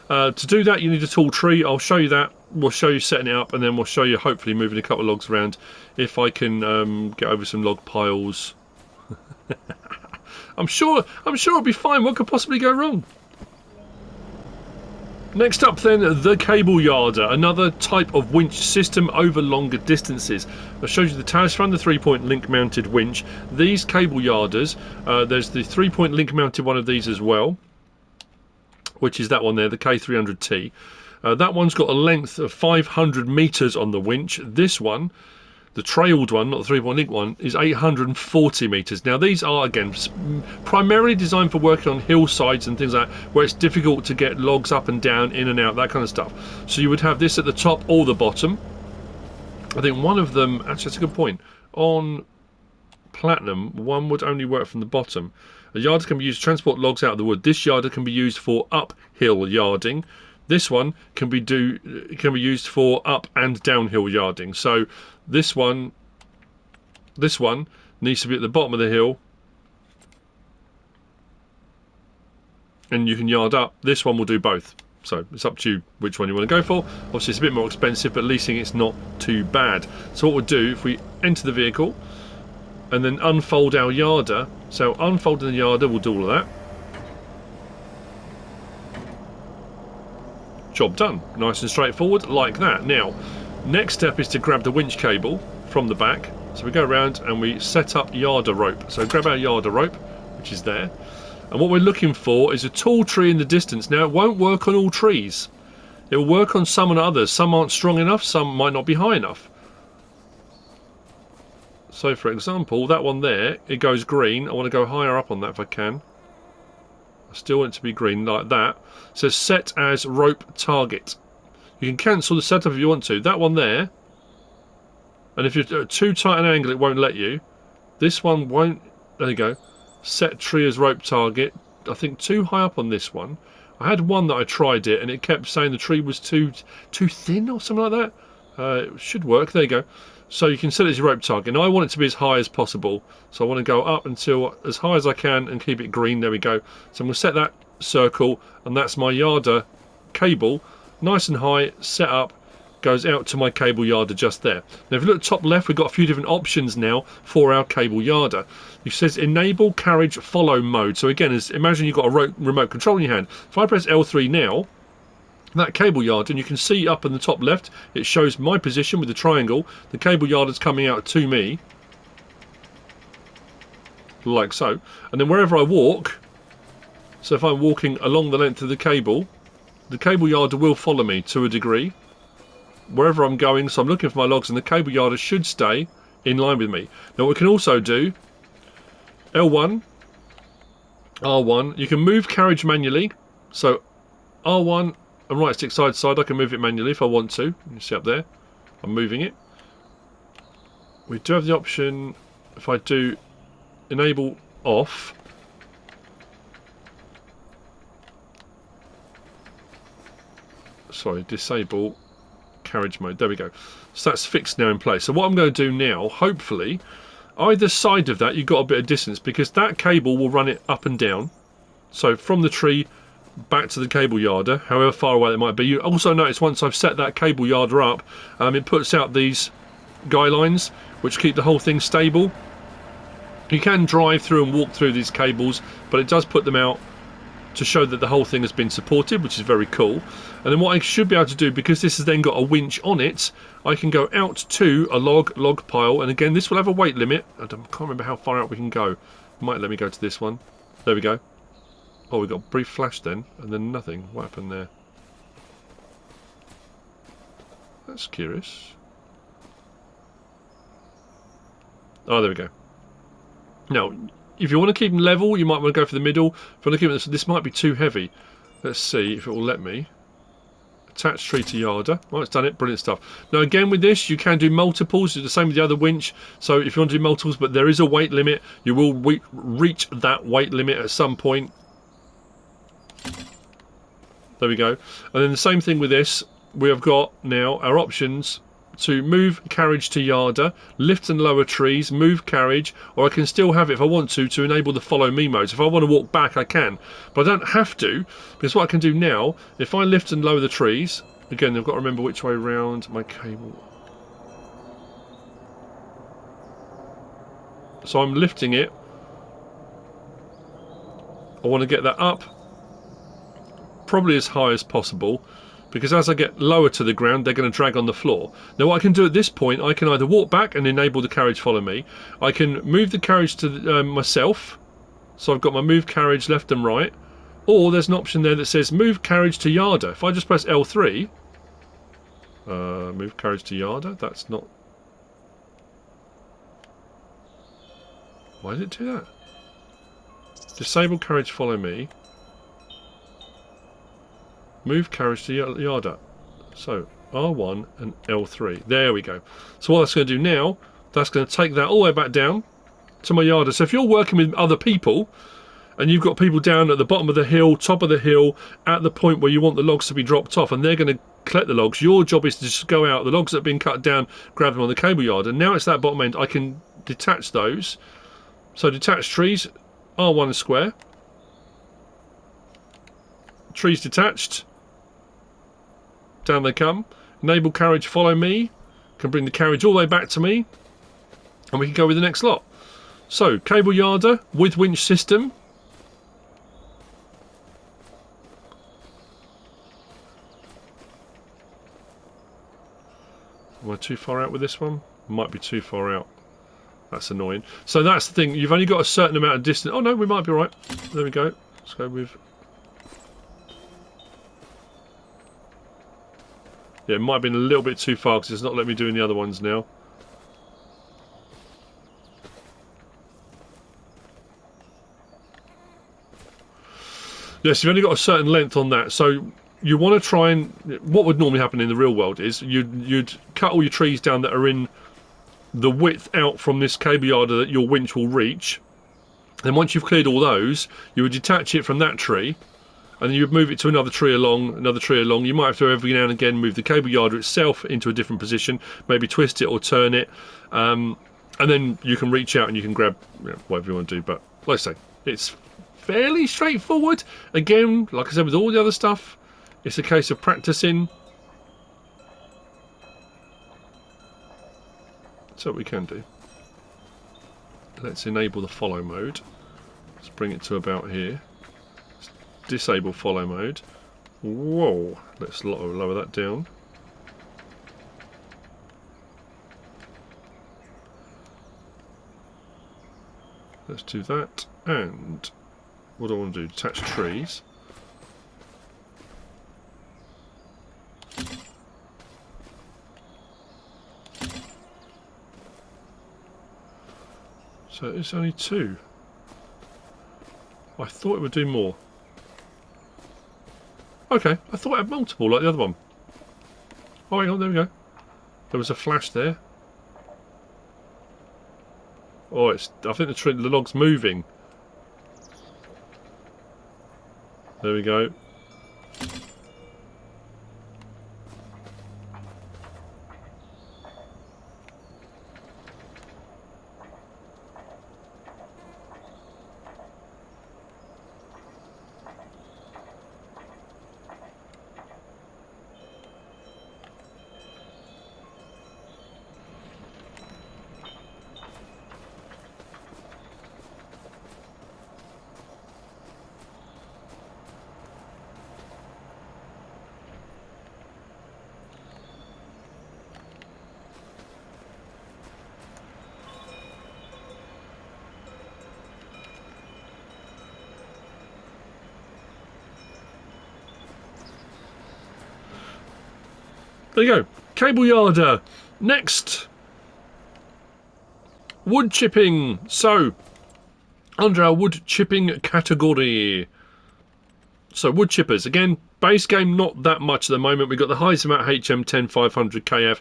Speaker 1: To do that, you need a tall tree. I'll show you that. We'll show you setting it up, and then we'll show you hopefully moving a couple of logs around if I can get over some log piles. I'm sure it'll be fine. What could possibly go wrong? Next up then, the cable yarder, another type of winch system over longer distances. I showed you the Talisman, the 3-point link mounted winch. These cable yarders, there's the 3-point link mounted one of these as well, which is that one there, the K300T. That one's got a length of 500 metres on the winch. This one, the trailed one, not the 3-point link one, is 840 metres. Now these are, again, primarily designed for working on hillsides and things like that, where it's difficult to get logs up and down, in and out, that kind of stuff. So you would have this at the top or the bottom. I think one of them, actually that's a good point, on Platinum, one would only work from the bottom. A yarder can be used to transport logs out of the wood. This yarder can be used for uphill yarding. This one can be used for up and downhill yarding. So this one needs to be at the bottom of the hill, and you can yard up. This one will do both. So it's up to you which one you want to go for. Obviously it's a bit more expensive, but leasing it's not too bad. So what we'll do, if we enter the vehicle and then unfold our yarder, so unfolding the yarder will do all of that. Job done. Nice and straightforward, like that. Now, next step is to grab the winch cable from the back. So we go around and we set up yarder rope. So grab our yarder rope, which is there. And what we're looking for is a tall tree in the distance. Now, it won't work on all trees. It will work on some and others. Some aren't strong enough, some might not be high enough. So, for example, that one there, it goes green. I want to go higher up on that if I can. I still want it to be green, like that. It says set as rope target. You can cancel the setup if you want to. That one there, and if you're too tight an angle, it won't let you. This one won't. There you go. Set tree as rope target. I think too high up on this one. I had one that I tried it, and it kept saying the tree was too thin or something like that. It should work. There you go. So you can set it as your rope target. Now I want it to be as high as possible. So I want to go up until as high as I can and keep it green. There we go. So I'm going to set that circle, and that's my yarder cable. Nice and high, set up, goes out to my cable yarder just there. Now if you look at the top left, we've got a few different options now for our cable yarder. It says enable carriage follow mode. So again, imagine you've got a remote control in your hand. If I press L3 now, that cable yard, and you can see up in the top left it shows my position with the triangle. The cable yard is coming out to me like so, and then wherever I walk, so if I'm walking along the length of the cable yarder will follow me to a degree wherever I'm going. So I'm looking for my logs, and the cable yarder should stay in line with me. Now what we can also do, L1, R1, you can move carriage manually. So R1 and right stick side to side, I can move it manually if I want to. You see up there, I'm moving it. We do have the option, if I do enable off, sorry, disable carriage mode, there we go. So that's fixed now in place. So what I'm going to do now, hopefully, either side of that you've got a bit of distance, because that cable will run it up and down. So from the tree back to the cable yarder, however far away it might be. You also notice once I've set that cable yarder up, it puts out these guy lines which keep the whole thing stable. You can drive through and walk through these cables, but it does put them out to show that the whole thing has been supported, which is very cool. And then what I should be able to do, because this has then got a winch on it, I can go out to a log pile, and again this will have a weight limit. I can't remember how far out we can go. It might let me go to this one. There we go. Oh, we got a brief flash then, and then nothing. What happened there? That's curious. Oh, there we go. Now, if you want to keep them level, you might want to go for the middle. If you want to keep it, this might be too heavy. Let's see if it will let me. Attach tree to yarder. Well, it's done it. Brilliant stuff. Now, again, with this, you can do multiples. It's the same with the other winch. So if you want to do multiples, but there is a weight limit, you will reach that weight limit at some point. There we go. And then the same thing with this. We have got now our options to move carriage to yarder, lift and lower trees, move carriage, or I can still have it if I want to enable the follow me mode. So if I want to walk back, I can, but I don't have to, because what I can do now, if I lift and lower the trees, again, I've got to remember which way round my cable. So I'm lifting it. I want to get that up probably as high as possible, because as I get lower to the ground, they're going to drag on the floor. Now what I can do at this point, I can either walk back and enable the carriage follow me. I can move the carriage to myself, so I've got my move carriage left and right, or there's an option there that says move carriage to yarder. If I just press L3, move carriage to yarder, that's not... Why did it do that? Disable carriage follow me. Move carriage to yarder. So R1 and L3. There we go. So what that's going to do now, that's going to take that all the way back down to my yarder. So if you're working with other people and you've got people down at the bottom of the hill, top of the hill, at the point where you want the logs to be dropped off, and they're going to collect the logs, your job is to just go out, the logs that have been cut down, grab them on the cable yard, and now it's that bottom end. I can detach those. So detach trees, R1 is square. Trees detached. Down they come. Enable carriage follow me. Can bring the carriage all the way back to me. And we can go with the next lot. So, cable yarder with winch system. Am I too far out with this one? Might be too far out. That's annoying. So that's the thing. You've only got a certain amount of distance. Oh no, we might be right. There we go. Let's go with... Yeah, it might have been a little bit too far because it's not letting me do any other ones now. Yes, you've only got a certain length on that. So you want to try and... What would normally happen in the real world is you'd cut all your trees down that are in the width out from this cable yarder that your winch will reach. Then once you've cleared all those, you would detach it from that tree, and then you would move it to another tree along, You might have to every now and again move the cable yarder itself into a different position, maybe twist it or turn it, and then you can reach out and you can grab whatever you want to do. But like I say, it's fairly straightforward. Again, like I said, with all the other stuff, it's a case of practicing. So what we can do, let's enable the follow mode. Let's bring it to about here. Let's disable follow mode. Whoa, let's lower that down. Let's do that, and what do I want to do? Detach trees. So it's only 2. I thought it would do more. Okay, I thought it had multiple like the other one. Oh, hang on, there we go. There was a flash there. Oh, I think the log's moving. There we go. There you go. Cable yarder. Next. Wood chipping. So, under our wood chipping category. So, wood chippers. Again, base game, not that much at the moment. We've got the highest amount HM10500 KF.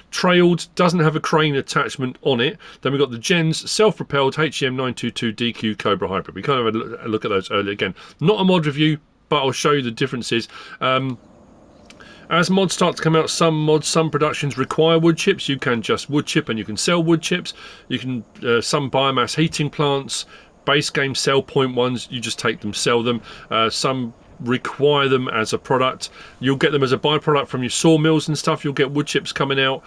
Speaker 1: Trailed, doesn't have a crane attachment on it. Then we've got the Gens self-propelled HM922 DQ Cobra Hybrid. We kind of had a look at those earlier. Again, not a mod review, but I'll show you the differences. As mods start to come out, some mods, some productions require wood chips. You can just wood chip and you can sell wood chips. You can some biomass heating plants, base game sell point ones, you just take them, sell them. Some require them as a product. You'll get them as a byproduct from your sawmills and stuff. You'll get wood chips coming out.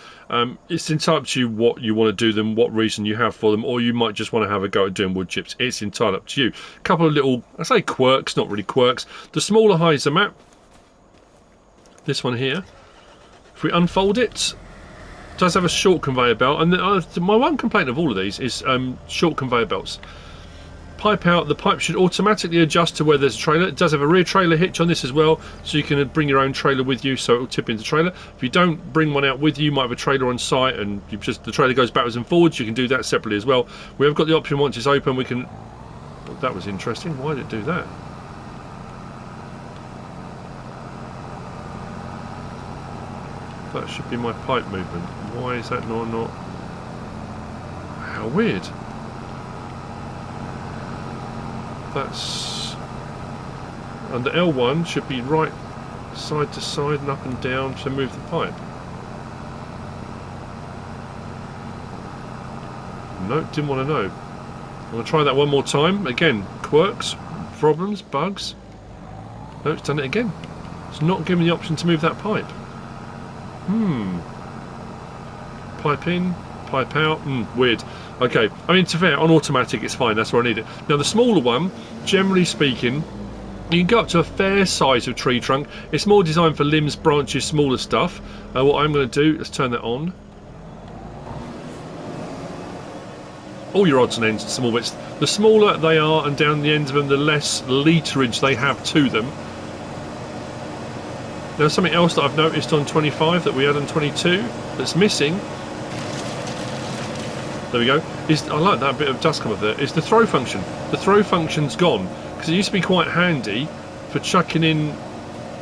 Speaker 1: It's entirely up to you what you want to do them, what reason you have for them, or you might just want to have a go at doing wood chips. It's entirely up to you. A couple of little, I say quirks, not really quirks. The smaller Heiser map, this one here, if we unfold it, does have a short conveyor belt, and my one complaint of all of these is short conveyor belts. Pipe out, the pipe should automatically adjust to where there's a trailer. It does have a rear trailer hitch on this as well, so you can bring your own trailer with you, so it will tip into the trailer. If you don't bring one out with you, you might have a trailer on site and the trailer goes backwards and forwards. You can do that separately as well. We have got the option, once it's open, we can... Oh, that was interesting. Why did it do that? That should be my pipe movement. Why is that not... How weird. That's... And the L1 should be right side to side and up and down to move the pipe. No, didn't want to know. I'm going to try that one more time. Again, quirks, problems, bugs. No, it's done it again. It's not giving me the option to move that pipe. Pipe in, pipe out. Weird. Okay, I mean, to be fair, on automatic it's fine, that's where I need it. Now the smaller one, generally speaking, you can go up to a fair size of tree trunk. It's more designed for limbs, branches, smaller stuff. What I'm going to do, let's turn that on. All your odds and ends, small bits. The smaller they are and down the ends of them, the less literage they have to them. Now something else that I've noticed on 25 that we had on 22 that's missing, there we go, is, I like that bit of dust come up there, is the throw function. The throw function's gone, because it used to be quite handy for chucking in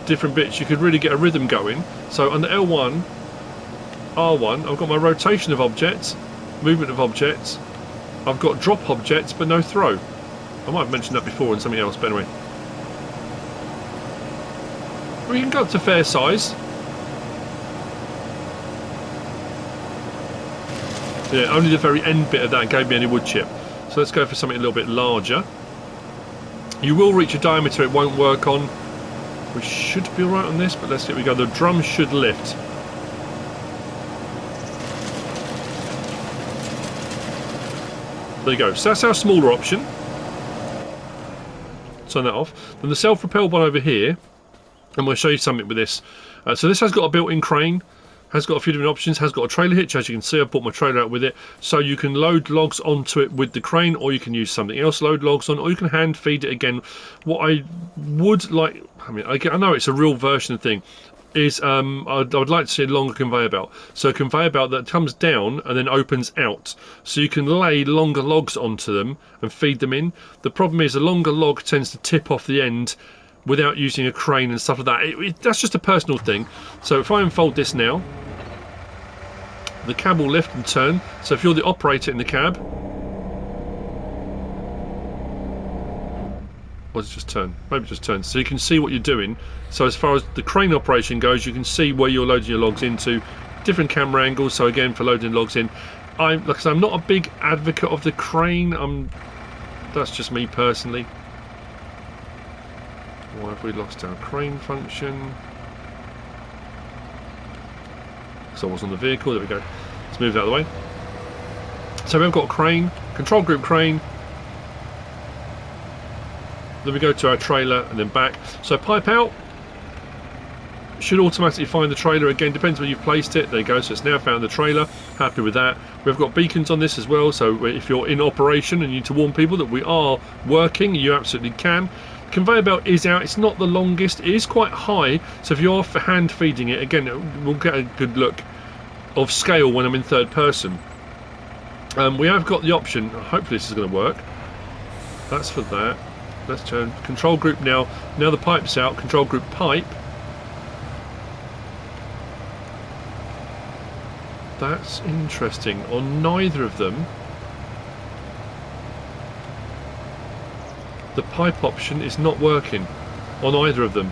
Speaker 1: different bits. You could really get a rhythm going. So under L1, R1, I've got my rotation of objects, movement of objects, I've got drop objects but no throw. I might have mentioned that before in something else, but anyway. We can go up to fair size. Yeah, only the very end bit of that gave me any wood chip. So let's go for something a little bit larger. You will reach a diameter it won't work on. We should be alright on this, but let's see what we go. The drum should lift. There you go. So that's our smaller option. Turn that off. Then the self-propelled one over here. I'm going to show you something with this. So this has got a built-in crane. Has got a few different options, has got a trailer hitch, as you can see. I've brought my trailer out with it, so you can load logs onto it with the crane, or you can use something else, load logs on, or you can hand feed it again. What I would like, I mean, I know it's a real version thing, is I would like to see a longer conveyor belt. So a conveyor belt that comes down and then opens out, so you can lay longer logs onto them and feed them in. The problem is a longer log tends to tip off the end without using a crane and stuff like that. That's just a personal thing. So if I unfold this now, the cab will lift and turn. So if you're the operator in the cab, or does it just turn? Maybe just turn. So you can see what you're doing. So as far as the crane operation goes, you can see where you're loading your logs into, different camera angles. So again, for loading logs in, like I said, I'm not a big advocate of the crane. That's just me personally. Why have we lost our crane function? So I was on the vehicle, there we go. Let's move it out of the way. So we've got a crane, control group crane. Then we go to our trailer and then back. So pipe out should automatically find the trailer again, depends where you've placed it. There you go, so it's now found the trailer. Happy with that. We've got beacons on this as well, so if you're in operation and you need to warn people that we are working, you absolutely can. Conveyor belt is out. It's not the longest. It is quite high, so if you're hand feeding it, again, we'll get a good look of scale when I'm in third person. We have got the option. Hopefully this is going to work. That's for that. Let's turn control group now. Now the pipe's out. Control group pipe. That's interesting. On neither of them, the pipe option is not working on either of them.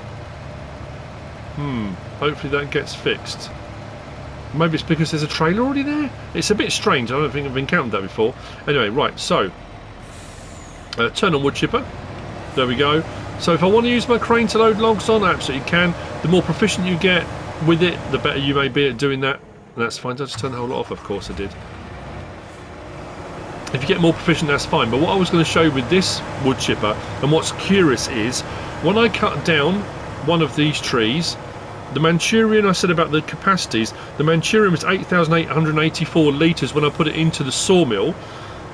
Speaker 1: Hopefully that gets fixed. Maybe it's because there's a trailer already there? It's a bit strange. I don't think I've encountered that before. Anyway, right, so turn on wood chipper. There we go. So if I want to use my crane to load logs on, I absolutely can. The more proficient you get with it, the better you may be at doing that. And that's fine. Did I just turn the whole lot off? Of course I did. If you get more proficient, that's fine. But what I was going to show you with this wood chipper, and what's curious is, when I cut down one of these trees, the Manchurian, I said about the capacities, the Manchurian was 8,884 litres when I put it into the sawmill.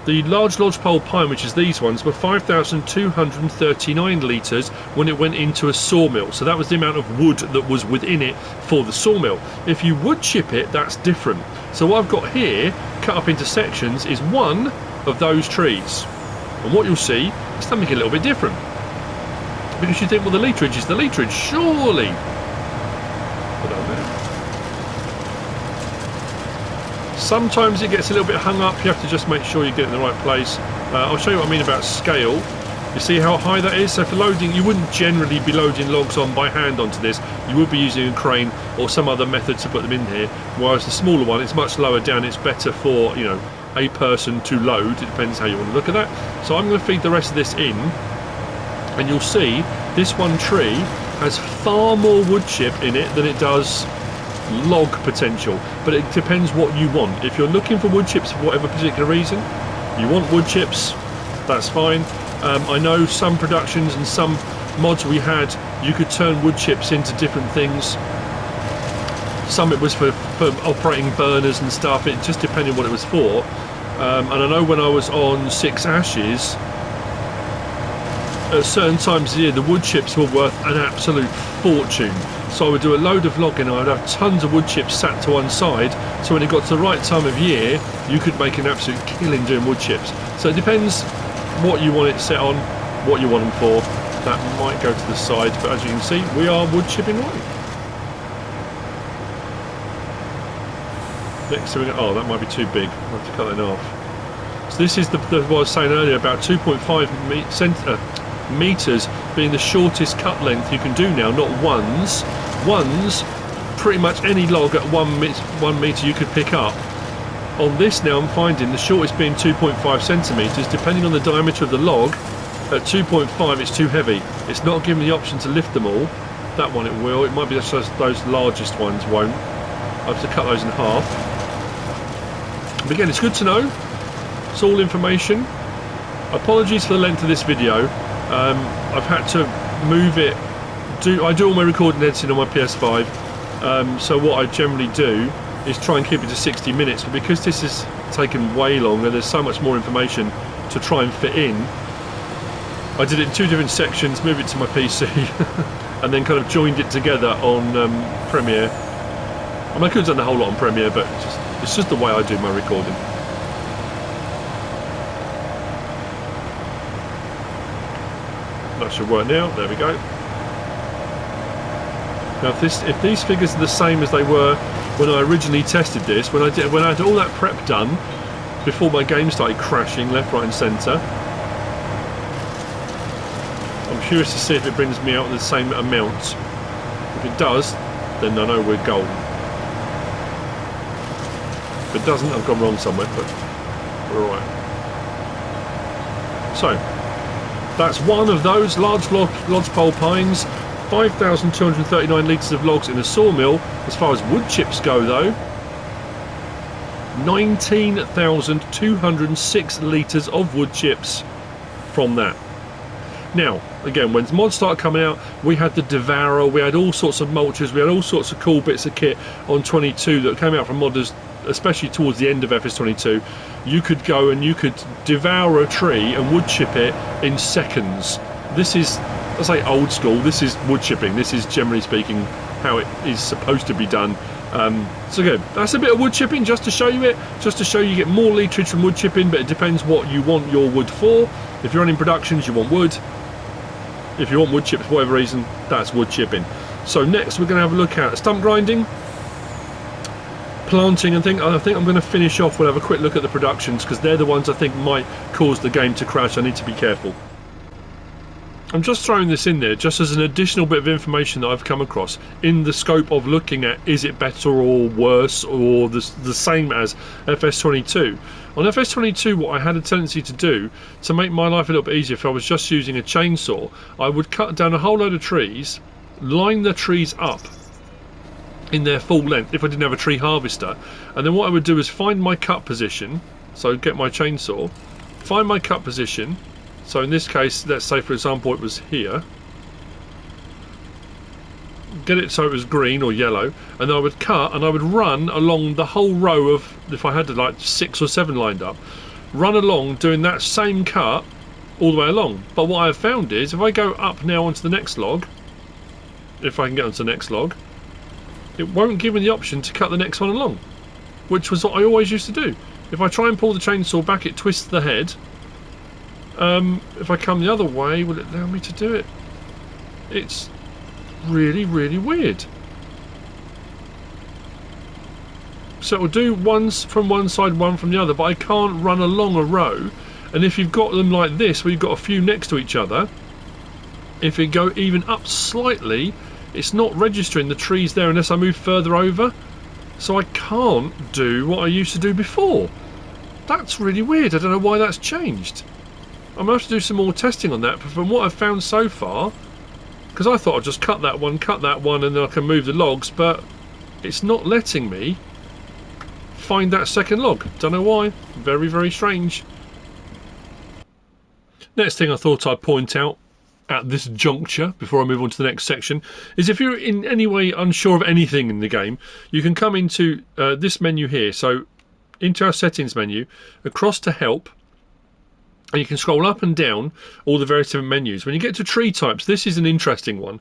Speaker 1: The large lodgepole pine, which is these ones, were 5,239 litres when it went into a sawmill. So that was the amount of wood that was within it for the sawmill. If you wood chip it, that's different. So what I've got here, cut up into sections, is one of those trees. And what you'll see is something a little bit different. Because you think, well, the literage is the literage, surely. Put it on there. Sometimes it gets a little bit hung up. You have to just make sure you get it in the right place. I'll show you what I mean about scale. You see how high that is? So for loading, you wouldn't generally be loading logs on by hand onto this. You would be using a crane or some other method to put them in here. Whereas the smaller one, it's much lower down. It's better for, you know, a person to load. It depends how you want to look at that. So I'm going to feed the rest of this in. And you'll see this one tree has far more wood chip in it than it does log potential, but it depends what you want. If you're looking for wood chips for whatever particular reason, you want wood chips, that's fine. I know some productions and some mods we had, you could turn wood chips into different things. Some it was for operating burners and stuff, it just depended what it was for. And I know when I was on 6 Ashes, at certain times of the year, the wood chips were worth an absolute fortune. So I would do a load of logging and I'd have tons of wood chips sat to one side, so when it got to the right time of year, you could make an absolute killing doing wood chips. So it depends what you want it set on, what you want them for. That might go to the side, but as you can see, we are wood chipping away. Next thing, oh, that might be too big. I'll have to cut that off. So this is what I was saying earlier about 2.5 meters being the shortest cut length you can do now, not ones. Ones, pretty much any log at 1 meter you could pick up. On this now I'm finding the shortest being 2.5 centimeters. Depending on the diameter of the log, at 2.5 it's too heavy. It's not giving the option to lift them all. That one it will. It might be just those largest ones won't. I have to cut those in half. But again, it's good to know. It's all information. Apologies for the length of this video. I've had to move it. I do all my recording and editing on my PS5. So what I generally do is try and keep it to 60 minutes. But because this has taken way longer, there's so much more information to try and fit in. I did it in 2 different sections, moved it to my PC, and then kind of joined it together on Premiere. I mean, I could have done the whole lot on Premiere, but it's just the way I do my recording. That should work now. There we go. Now, if these figures are the same as they were when I originally tested this, when I had all that prep done before my game started crashing left, right, and centre, I'm curious to see if it brings me out the same amount. If it does, then I know we're golden. If it doesn't, I've gone wrong somewhere, but we're all right. So. That's one of those large lodgepole pines. 5,239 litres of logs in a sawmill. As far as wood chips go, though, 19,206 litres of wood chips from that. Now, again, when mods started coming out, we had the Devourer, we had all sorts of mulches, we had all sorts of cool bits of kit on 22 that came out from modders, especially towards the end of FS22. You could go and you could devour a tree and wood chip it in seconds. This is, I say old school, this is wood chipping. This is, generally speaking, how it is supposed to be done. So good. That's a bit of wood chipping just to show you it, just to show you get more literage from wood chipping, but it depends what you want your wood for. If you're running productions, you want wood. If you want wood chips for whatever reason, that's wood chipping. So next we're going to have a look at stump grinding, planting, and I think I'm going to finish off. We'll have a quick look at the productions because they're the ones I think might cause the game to crash. I need to be careful. I'm just throwing this in there just as an additional bit of information that I've come across in the scope of looking at, is it better or worse or the same as FS22. On FS22, what I had a tendency to do to make my life a little bit easier, if I was just using a chainsaw, I would cut down a whole load of trees, line the trees up in their full length if I didn't have a tree harvester, and then what I would do is find my cut position, so get my chainsaw, find my cut position. So in this case, let's say for example it was here, get it so it was green or yellow, and then I would cut and I would run along the whole row of, if I had like 6 or 7 lined up, run along doing that same cut all the way along. But what I have found is, if I go up now onto the next log, if I can get onto the next log, it won't give me the option to cut the next one along, which was what I always used to do. If I try and pull the chainsaw back, it twists the head. If I come the other way, will it allow me to do it? It's really, really weird. So it'll do ones from one side, one from the other, but I can't run along a row. And if you've got them like this, where you've got a few next to each other, if you go even up slightly, it's not registering the trees there unless I move further over. So I can't do what I used to do before. That's really weird. I don't know why that's changed. I'm going to have to do some more testing on that, but from what I've found so far, because I thought I'd just cut that one, and then I can move the logs, but it's not letting me find that second log. Don't know why. Very, very strange. Next thing I thought I'd point out at this juncture, before I move on to the next section, is if you're in any way unsure of anything in the game, you can come into this menu here. So into our settings menu, across to help, and you can scroll up and down all the various different menus. When you get to tree types, this is an interesting one,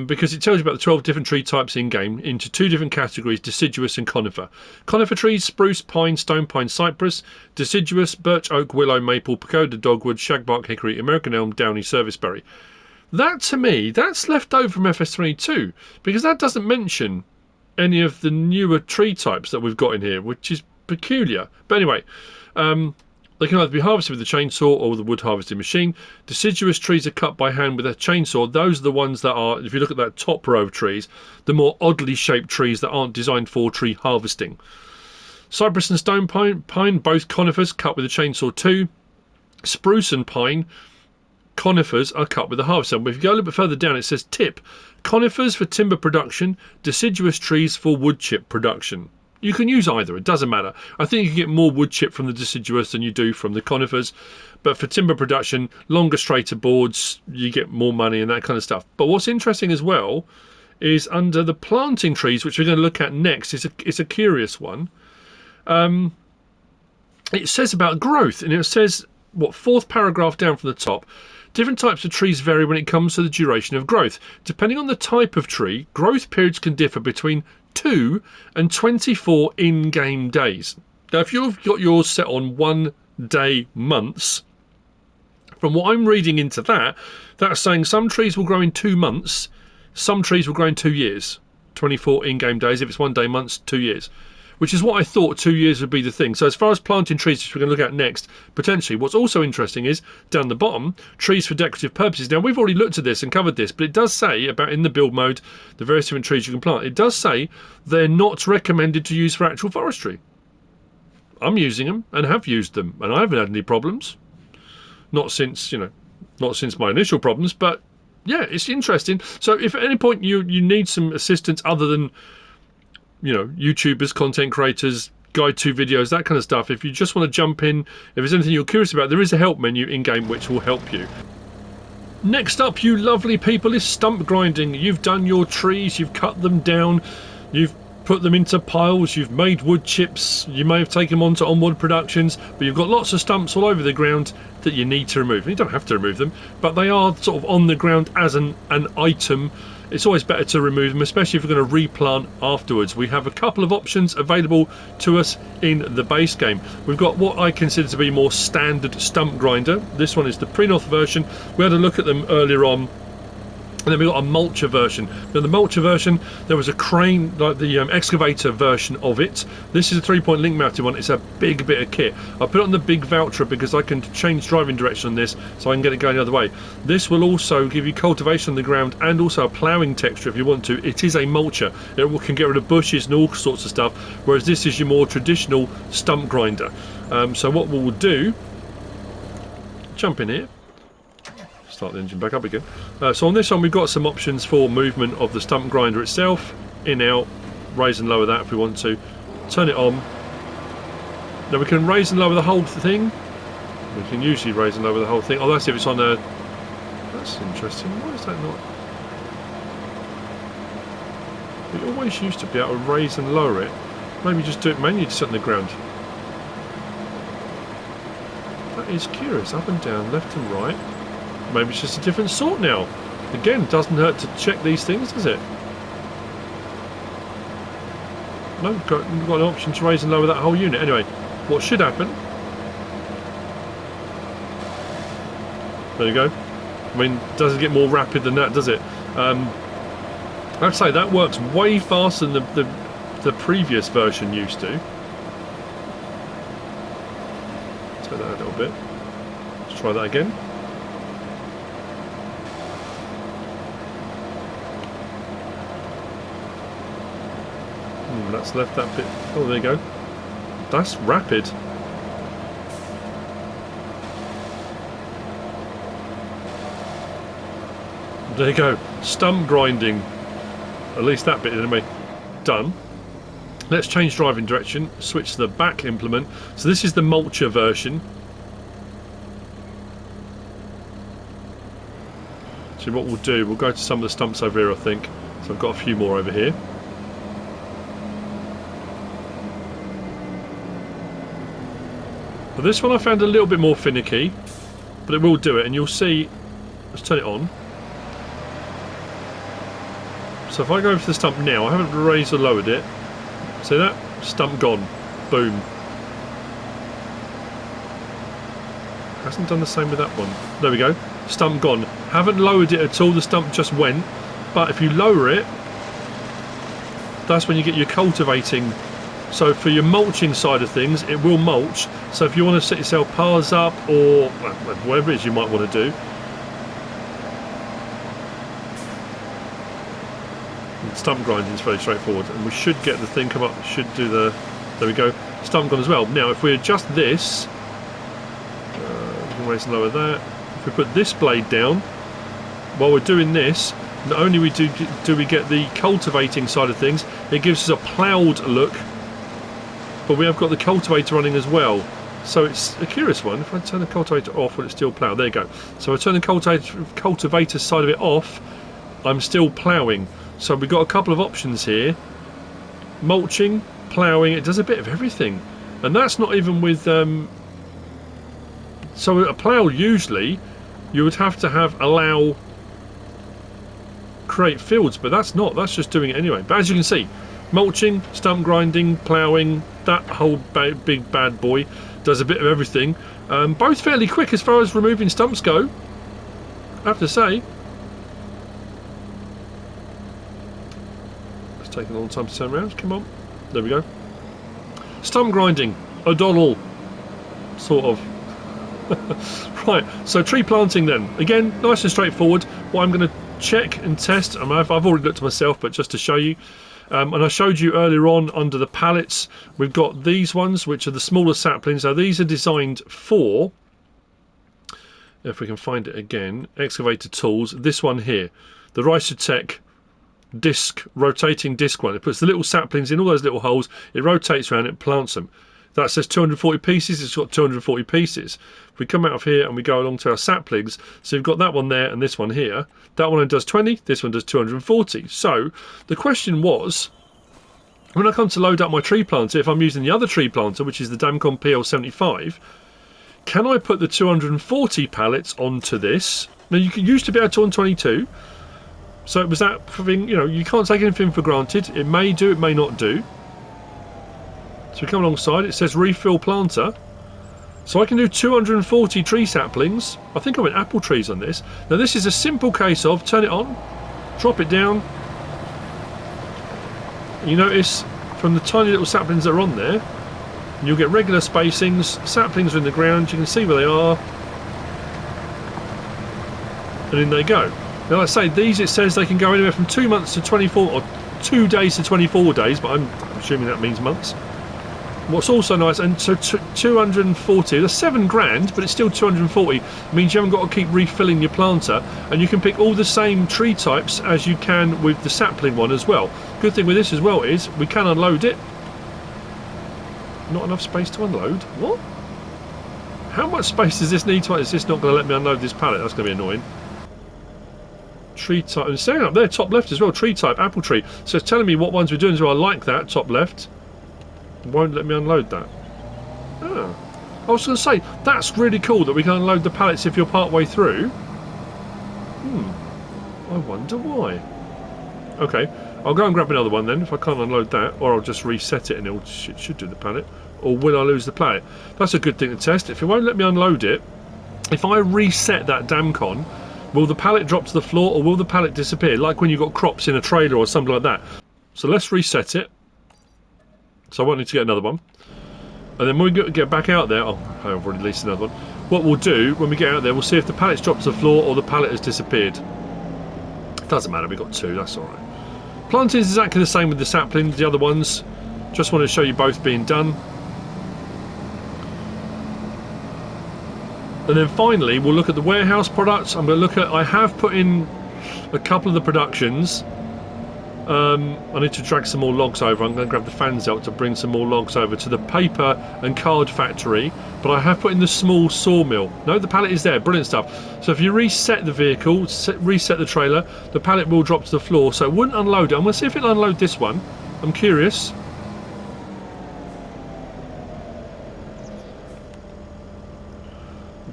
Speaker 1: because it tells you about the 12 different tree types in game into 2 different categories: deciduous and conifer. Conifer trees: spruce, pine, stone pine, cypress. Deciduous: birch, oak, willow, maple, pagoda, dogwood, shagbark, hickory, American elm, downy, serviceberry. That, to me, that's left over from FS22, because that doesn't mention any of the newer tree types that we've got in here, which is peculiar. But anyway, they can either be harvested with a chainsaw or with a wood harvesting machine. Deciduous trees are cut by hand with a chainsaw. Those are the ones that are, if you look at that top row of trees, the more oddly shaped trees that aren't designed for tree harvesting. Cypress and stone pine, both conifers, cut with a chainsaw too. Spruce and pine, conifers, are cut with a harvester. But if you go a little bit further down, it says tip: conifers for timber production, deciduous trees for wood chip production. You can use either, it doesn't matter. I think you can get more wood chip from the deciduous than you do from the conifers, but for timber production, longer, straighter boards, you get more money and that kind of stuff. But what's interesting as well is under the planting trees, which we're going to look at next, it's a curious one. It says about growth, and it says, what, 4th paragraph down from the top: different types of trees vary when it comes to the duration of growth. Depending on the type of tree, growth periods can differ between 2 and 24 in-game days. Now, if you've got yours set on 1 day months, from what I'm reading into that, that's saying some trees will grow in 2 months, some trees will grow in 2 years. 24 in-game days. If it's 1 day months, 2 years. Which is what I thought 2 years would be the thing. So as far as planting trees, which we're going to look at next, potentially, what's also interesting is, down the bottom, trees for decorative purposes. Now, we've already looked at this and covered this, but it does say about, in the build mode, the various different trees you can plant. It does say they're not recommended to use for actual forestry. I'm using them and have used them, and I haven't had any problems. Not since my initial problems, but yeah, it's interesting. So if at any point you need some assistance other than, YouTubers, content creators, guide to videos, that kind of stuff, if you just want to jump in, if there's anything you're curious about, there is a help menu in game which will help you. Next up, you lovely people, is stump grinding. You've done your trees, you've cut them down, you've put them into piles, you've made wood chips, you may have taken them onto onward productions, but you've got lots of stumps all over the ground that you need to remove. And you don't have to remove them, but they are sort of on the ground as an item. It's always better to remove them, especially if you're going to replant afterwards. We have a couple of options available to us in the base game. We've got what I consider to be more standard stump grinder. This one is the pre-north version. We had a look at them earlier on And then we got a mulcher version. Now the mulcher version, there was a crane, like the excavator version of it. This is a 3-point link mounted one. It's a big bit of kit. I put it on the big voucher because I can change driving direction on this, so I can get it going the other way. This will also give you cultivation on the ground and also a ploughing texture if you want to. It is a mulcher. It can get rid of bushes and all sorts of stuff, whereas this is your more traditional stump grinder. So what we'll do, jump in here. Start the engine back up again. So on this one we've got some options for movement of the stump grinder itself, in, out, raise and lower that if we want to, turn it on. Now we can raise and lower the whole thing. We can usually raise and lower the whole thing. Oh, that's if it's on a... That's interesting. Why is that not... We always used to be able to raise and lower it. Maybe just do it manually to sit on the ground. That is curious. Up and down, left and right. Maybe it's just a different sort now. Again, doesn't hurt to check these things, does it? No, we've got an option to raise and lower that whole unit. Anyway, what should happen... There you go. I mean, doesn't get more rapid than that, does it? I'd say that works way faster than the previous version used to. Turn that a little bit. Let's try that again. That's left that bit. Oh, there you go. That's rapid. There you go. Stump grinding. At least that bit anyway. Done. Let's change driving direction. Switch to the back implement. So this is the mulcher version. So what we'll do, we'll go to some of the stumps over here, I think. So I've got a few more over here. But this one I found a little bit more finicky, but it will do it, and you'll see. Let's turn it on. So if I go over to the stump now, I haven't raised or lowered it. See that? Stump gone. Boom. Hasn't done the same with that one. There we go. Stump gone. Haven't lowered it at all, the stump just went. But if you lower it, that's when you get your cultivating. So for your mulching side of things, it will mulch. So if you want to set yourself paths up or whatever it is you might want to do. Stump grinding is very straightforward, and we should get the thing come up. Should do the... There we go. Stump gone as well. Now if we adjust this, we can raise and lower that. If we put this blade down, while we're doing this, not only do we get the cultivating side of things, it gives us a ploughed look. But we have got the cultivator running as well. So it's a curious one. If I turn the cultivator off, will it still plough? There you go. So I turn the cultivator side of it off, I'm still ploughing. So we've got a couple of options here. Mulching, ploughing, it does a bit of everything. And that's not even with... So a plough, usually, you would have to create fields, but that's not. That's just doing it anyway. But as you can see, mulching, stump grinding, ploughing, that whole big bad boy does a bit of everything. Both fairly quick as far as removing stumps go, I have to say. It's taking a long time to turn around. Come on. There we go. Stump grinding. A doddle. Sort of. Right, so tree planting then. Again, nice and straightforward. What I'm going to check and test, I've already looked at myself, but just to show you, and I showed you earlier on under the pallets, we've got these ones which are the smaller saplings. Now these are designed for, if we can find it again, excavator tools. This one here, the Rysotech rotating disc one. It puts the little saplings in all those little holes, it rotates around, it plants them. That says 240 pieces, it's got 240 pieces. If we come out of here and we go along to our saplings, so you've got that one there and this one here. That one does 20, this one does 240. So the question was, when I come to load up my tree planter, if I'm using the other tree planter, which is the Damcon PL75, can I put the 240 pallets onto this? Now you used to be able to on 22, so it was that thing, you can't take anything for granted. It may do, it may not do. So we come alongside, it says refill planter. So I can do 240 tree saplings. I think I went apple trees on this. Now this is a simple case of turn it on, drop it down. You notice from the tiny little saplings that are on there, you'll get regular spacings. Saplings are in the ground, you can see where they are, and in they go. Now, like I say, these, it says they can go anywhere from 2 months to 24, or 2 days to 24 days, but I'm assuming that means months. What's also nice, and so 240, that's 7 grand, but it's still 240, means you haven't got to keep refilling your planter, and you can pick all the same tree types as you can with the sapling one as well. Good thing with this as well is we can unload it. Not enough space to unload? What? How much space does this need to? Is this not going to let me unload this pallet? That's going to be annoying. Tree type, and it's saying up there, top left as well, tree type, apple tree. So it's telling me what ones we're doing as well. I like that, top left. Won't let me unload that. Oh. I was going to say, that's really cool that we can unload the pallets if you're part way through. I wonder why. Okay, I'll go and grab another one then if I can't unload that, or I'll just reset it and it should do the pallet. Or will I lose the pallet? That's a good thing to test. If it won't let me unload it, if I reset that damcon, will the pallet drop to the floor or will the pallet disappear? Like when you've got crops in a trailer or something like that. So let's reset it. So I won't need to get another one. And then when we get back out there, oh, I've already released another one. What we'll do when we get out there, we'll see if the pallet's dropped to the floor or the pallet has disappeared. Doesn't matter, we've got 2, that's alright. Planting is exactly the same with the sapling, the other ones. Just want to show you both being done. And then finally, we'll look at the warehouse products. I'm going to look at, I have put in a couple of the productions. I need to drag some more logs over. I'm going to grab the fans out to bring some more logs over to the paper and card factory. But I have put in the small sawmill. No, the pallet is there. Brilliant stuff. So if you reset the vehicle, reset the trailer, the pallet will drop to the floor. So it wouldn't unload it. I'm going to see if it'll unload this one. I'm curious.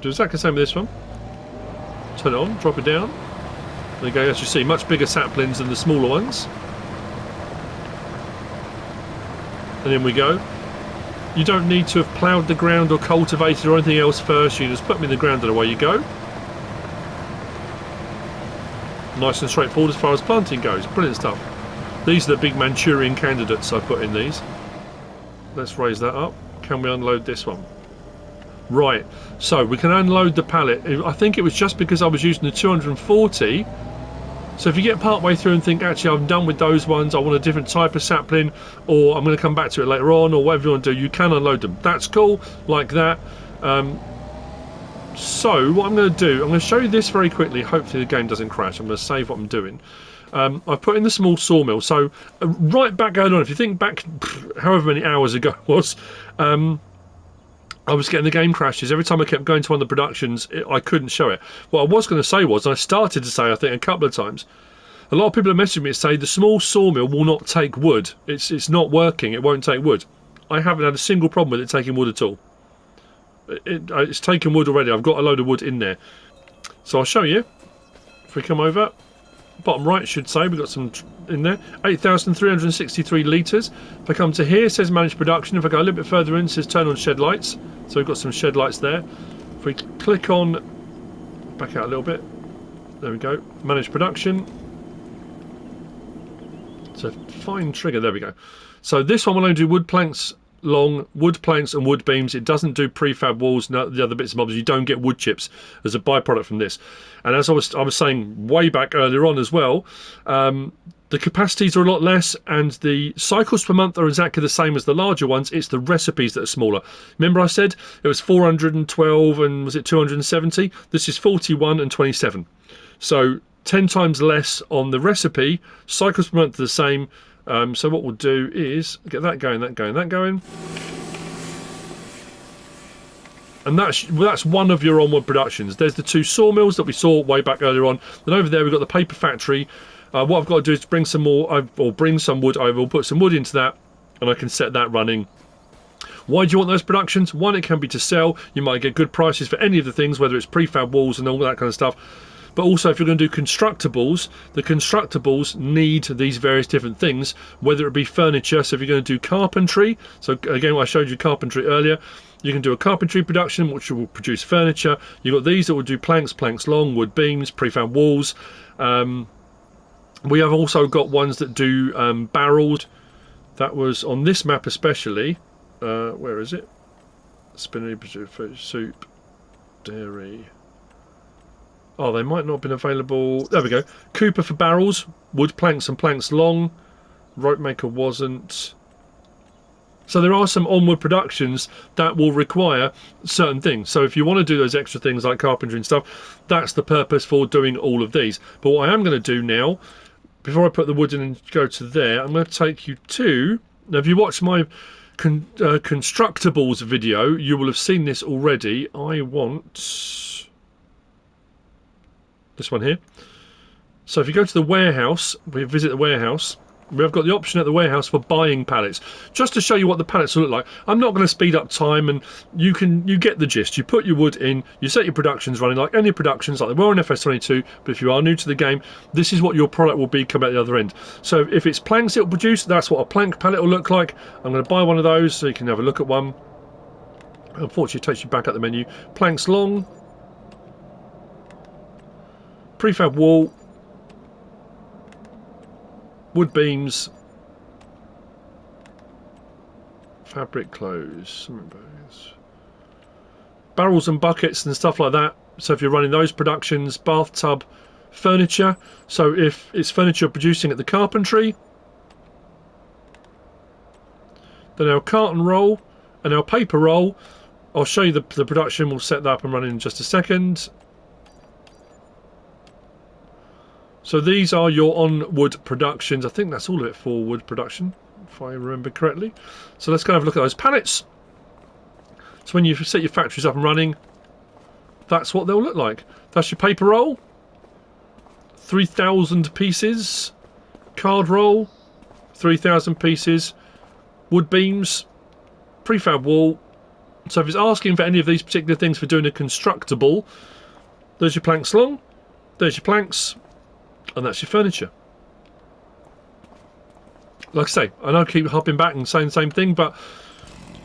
Speaker 1: Do exactly the same with this one. Turn it on, drop it down. There you go, as you see, much bigger saplings than the smaller ones. And in we go. You don't need to have ploughed the ground or cultivated or anything else first. You just put them in the ground and away you go. Nice and straightforward as far as planting goes. Brilliant stuff. These are the big Manchurian candidates I put in these. Let's raise that up. Can we unload this one? Right, so we can unload the pallet. I think it was just because I was using the 240. So if you get part way through and think, actually I'm done with those ones, I want a different type of sapling, or I'm going to come back to it later on, or whatever you want to do, you can unload them. That's cool, like that. So what I'm going to do, I'm going to show you this very quickly. Hopefully the game doesn't crash. I'm going to save what I'm doing. I've put in the small sawmill. So right back going on, if you think back however many hours ago it was, I was getting the game crashes. Every time I kept going to one of the productions, I couldn't show it. What I was going to say was, and I started to say, I think, a couple of times, a lot of people have messaged me and say the small sawmill will not take wood. It's not working. It won't take wood. I haven't had a single problem with it taking wood at all. It's taken wood already. I've got a load of wood in there. So I'll show you. If we come over, bottom right should say, we've got some in there. 8,363 litres. If I come to here, it says manage production. If I go a little bit further in, it says turn on shed lights. So we've got some shed lights there. If we click on, back out a little bit. There we go. Manage production. So fine trigger. There we go. So this one will only do wood planks long, wood planks and wood beams. It doesn't do prefab walls and the other bits and bobs. You don't get wood chips as a byproduct from this. And as I was saying way back earlier on as well, the capacities are a lot less and the cycles per month are exactly the same as the larger ones. It's the recipes that are smaller. Remember I said it was 412 and was it 270? This is 41 and 27. So 10 times less on the recipe. Cycles per month are the same. So what we'll do is get that going, that going, that going. And that's one of your onward productions. There's the 2 sawmills that we saw way back earlier on. Then over there we've got the paper factory. What I've got to do is bring some more, or bring some wood over. We'll put some wood into that, and I can set that running. Why do you want those productions? One, it can be to sell. You might get good prices for any of the things, whether it's prefab walls and all that kind of stuff. But also, if you're going to do constructables, the constructables need these various different things, whether it be furniture. So if you're going to do carpentry, so again, I showed you carpentry earlier, you can do a carpentry production, which will produce furniture. You've got these that will do planks long, wood beams, prefab walls. We have also got ones that do barreled. That was on this map especially. Where is it? Spinnery soup, dairy. Oh, they might not have been available. There we go. Cooper for barrels, wood planks and planks long. Rope maker wasn't. So there are some onward productions that will require certain things. So if you want to do those extra things like carpentry and stuff, that's the purpose for doing all of these. But what I am going to do now, before I put the wood in and go to there, I'm going to take you to... Now, if you watch my Constructables video, you will have seen this already. I want this one here. So if you go to the warehouse, we visit the warehouse, we've got the option at the warehouse for buying pallets, just to show you what the pallets will look like. I'm not going to speed up time, and you get the gist. You put your wood in, you set your productions running like any productions, like they were in FS22, but if you are new to the game, this is what your product will be coming out the other end. So if it's planks it will produce, that's what a plank pallet will look like. I'm going to buy one of those so you can have a look at one. Unfortunately, it takes you back at the menu. Planks long, prefab wall, wood beams, fabric clothes, barrels and buckets and stuff like that. So if you're running those productions, bathtub, furniture. So if it's furniture producing at the carpentry, then our carton roll and our paper roll, I'll show you the production. We'll set that up and run in just a second. So these are your on-wood productions. I think that's all of it for wood production, if I remember correctly. So let's go have a look at those pallets. So when you set your factories up and running, that's what they'll look like. That's your paper roll, 3,000 pieces. Card roll, 3,000 pieces. Wood beams, prefab wall. So if it's asking for any of these particular things for doing a constructable, there's your planks long, there's your planks, and that's your furniture. Like I say, I know I keep hopping back and saying the same thing, but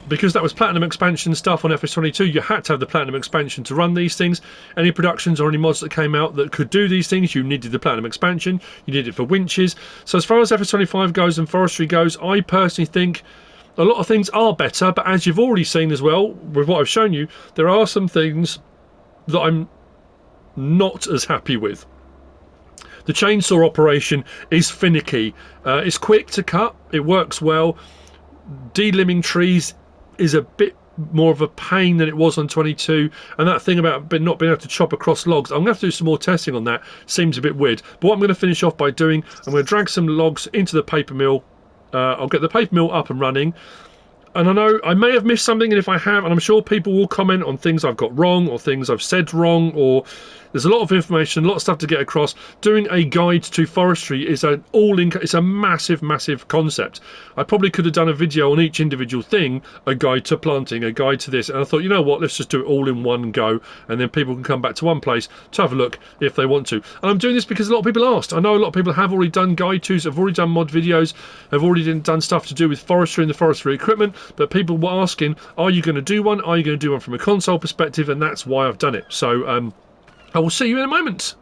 Speaker 1: because that was Platinum Expansion stuff on FS22, you had to have the Platinum Expansion to run these things. Any productions or any mods that came out that could do these things, you needed the Platinum Expansion. You needed it for winches. So as far as FS25 goes and Forestry goes, I personally think a lot of things are better, but as you've already seen as well, with what I've shown you, there are some things that I'm not as happy with. The chainsaw operation is finicky. It's quick to cut. It works well. Delimbing trees is a bit more of a pain than it was on 22. And that thing about not being able to chop across logs, I'm going to have to do some more testing on that. Seems a bit weird. But what I'm going to finish off by doing, I'm going to drag some logs into the paper mill. I'll get the paper mill up and running. And I know I may have missed something, and if I have, and I'm sure people will comment on things I've got wrong or things I've said wrong, or there's a lot of information, a lot of stuff to get across. Doing a guide to forestry is it's a massive concept. I probably could have done a video on each individual thing, a guide to planting, a guide to this, and I thought, you know what, let's just do it all in one go, and then people can come back to one place to have a look if they want to. And I'm doing this because a lot of people asked. I know a lot of people have already done guide tos, have already done mod videos, have already done stuff to do with forestry and the forestry equipment, but people were asking, are you going to do one? Are you going to do one from a console perspective? And that's why I've done it. So I will see you in a moment.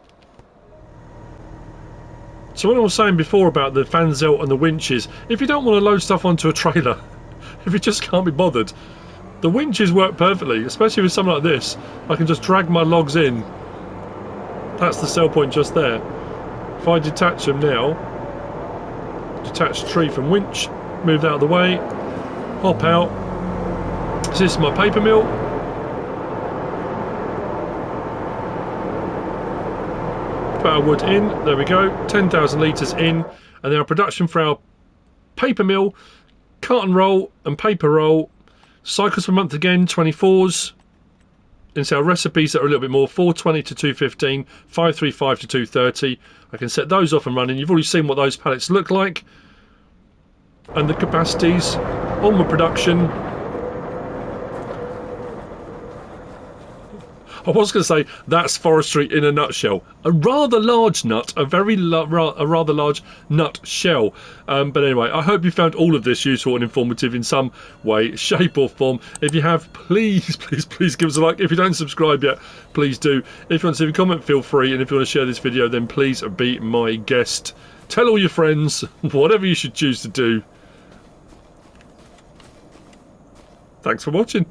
Speaker 1: So what I was saying before about the fanzelt and the winches, if you don't want to load stuff onto a trailer, if you just can't be bothered, the winches work perfectly, especially with something like this. I can just drag my logs in. That's the sell point just there. If I detach them now, detach tree from winch, move out of the way, hop out. So this is my paper mill. Put our wood in, there we go, 10,000 litres in, and then our production for our paper mill, carton roll and paper roll, cycles per month again, 24s, into our recipes that are a little bit more, 420 to 215, 535 to 230. I can set those off and running. You've already seen what those pallets look like, and the capacities, onward production. I was going to say that's forestry in a nutshell. A rather large nut, a rather large nut shell. But anyway, I hope you found all of this useful and informative in some way, shape or form. If you have, please give us a like. If you don't subscribe yet, please do. If you want to leave a comment, feel free. And if you want to share this video, then please be my guest. Tell all your friends, whatever you should choose to do. Thanks for watching.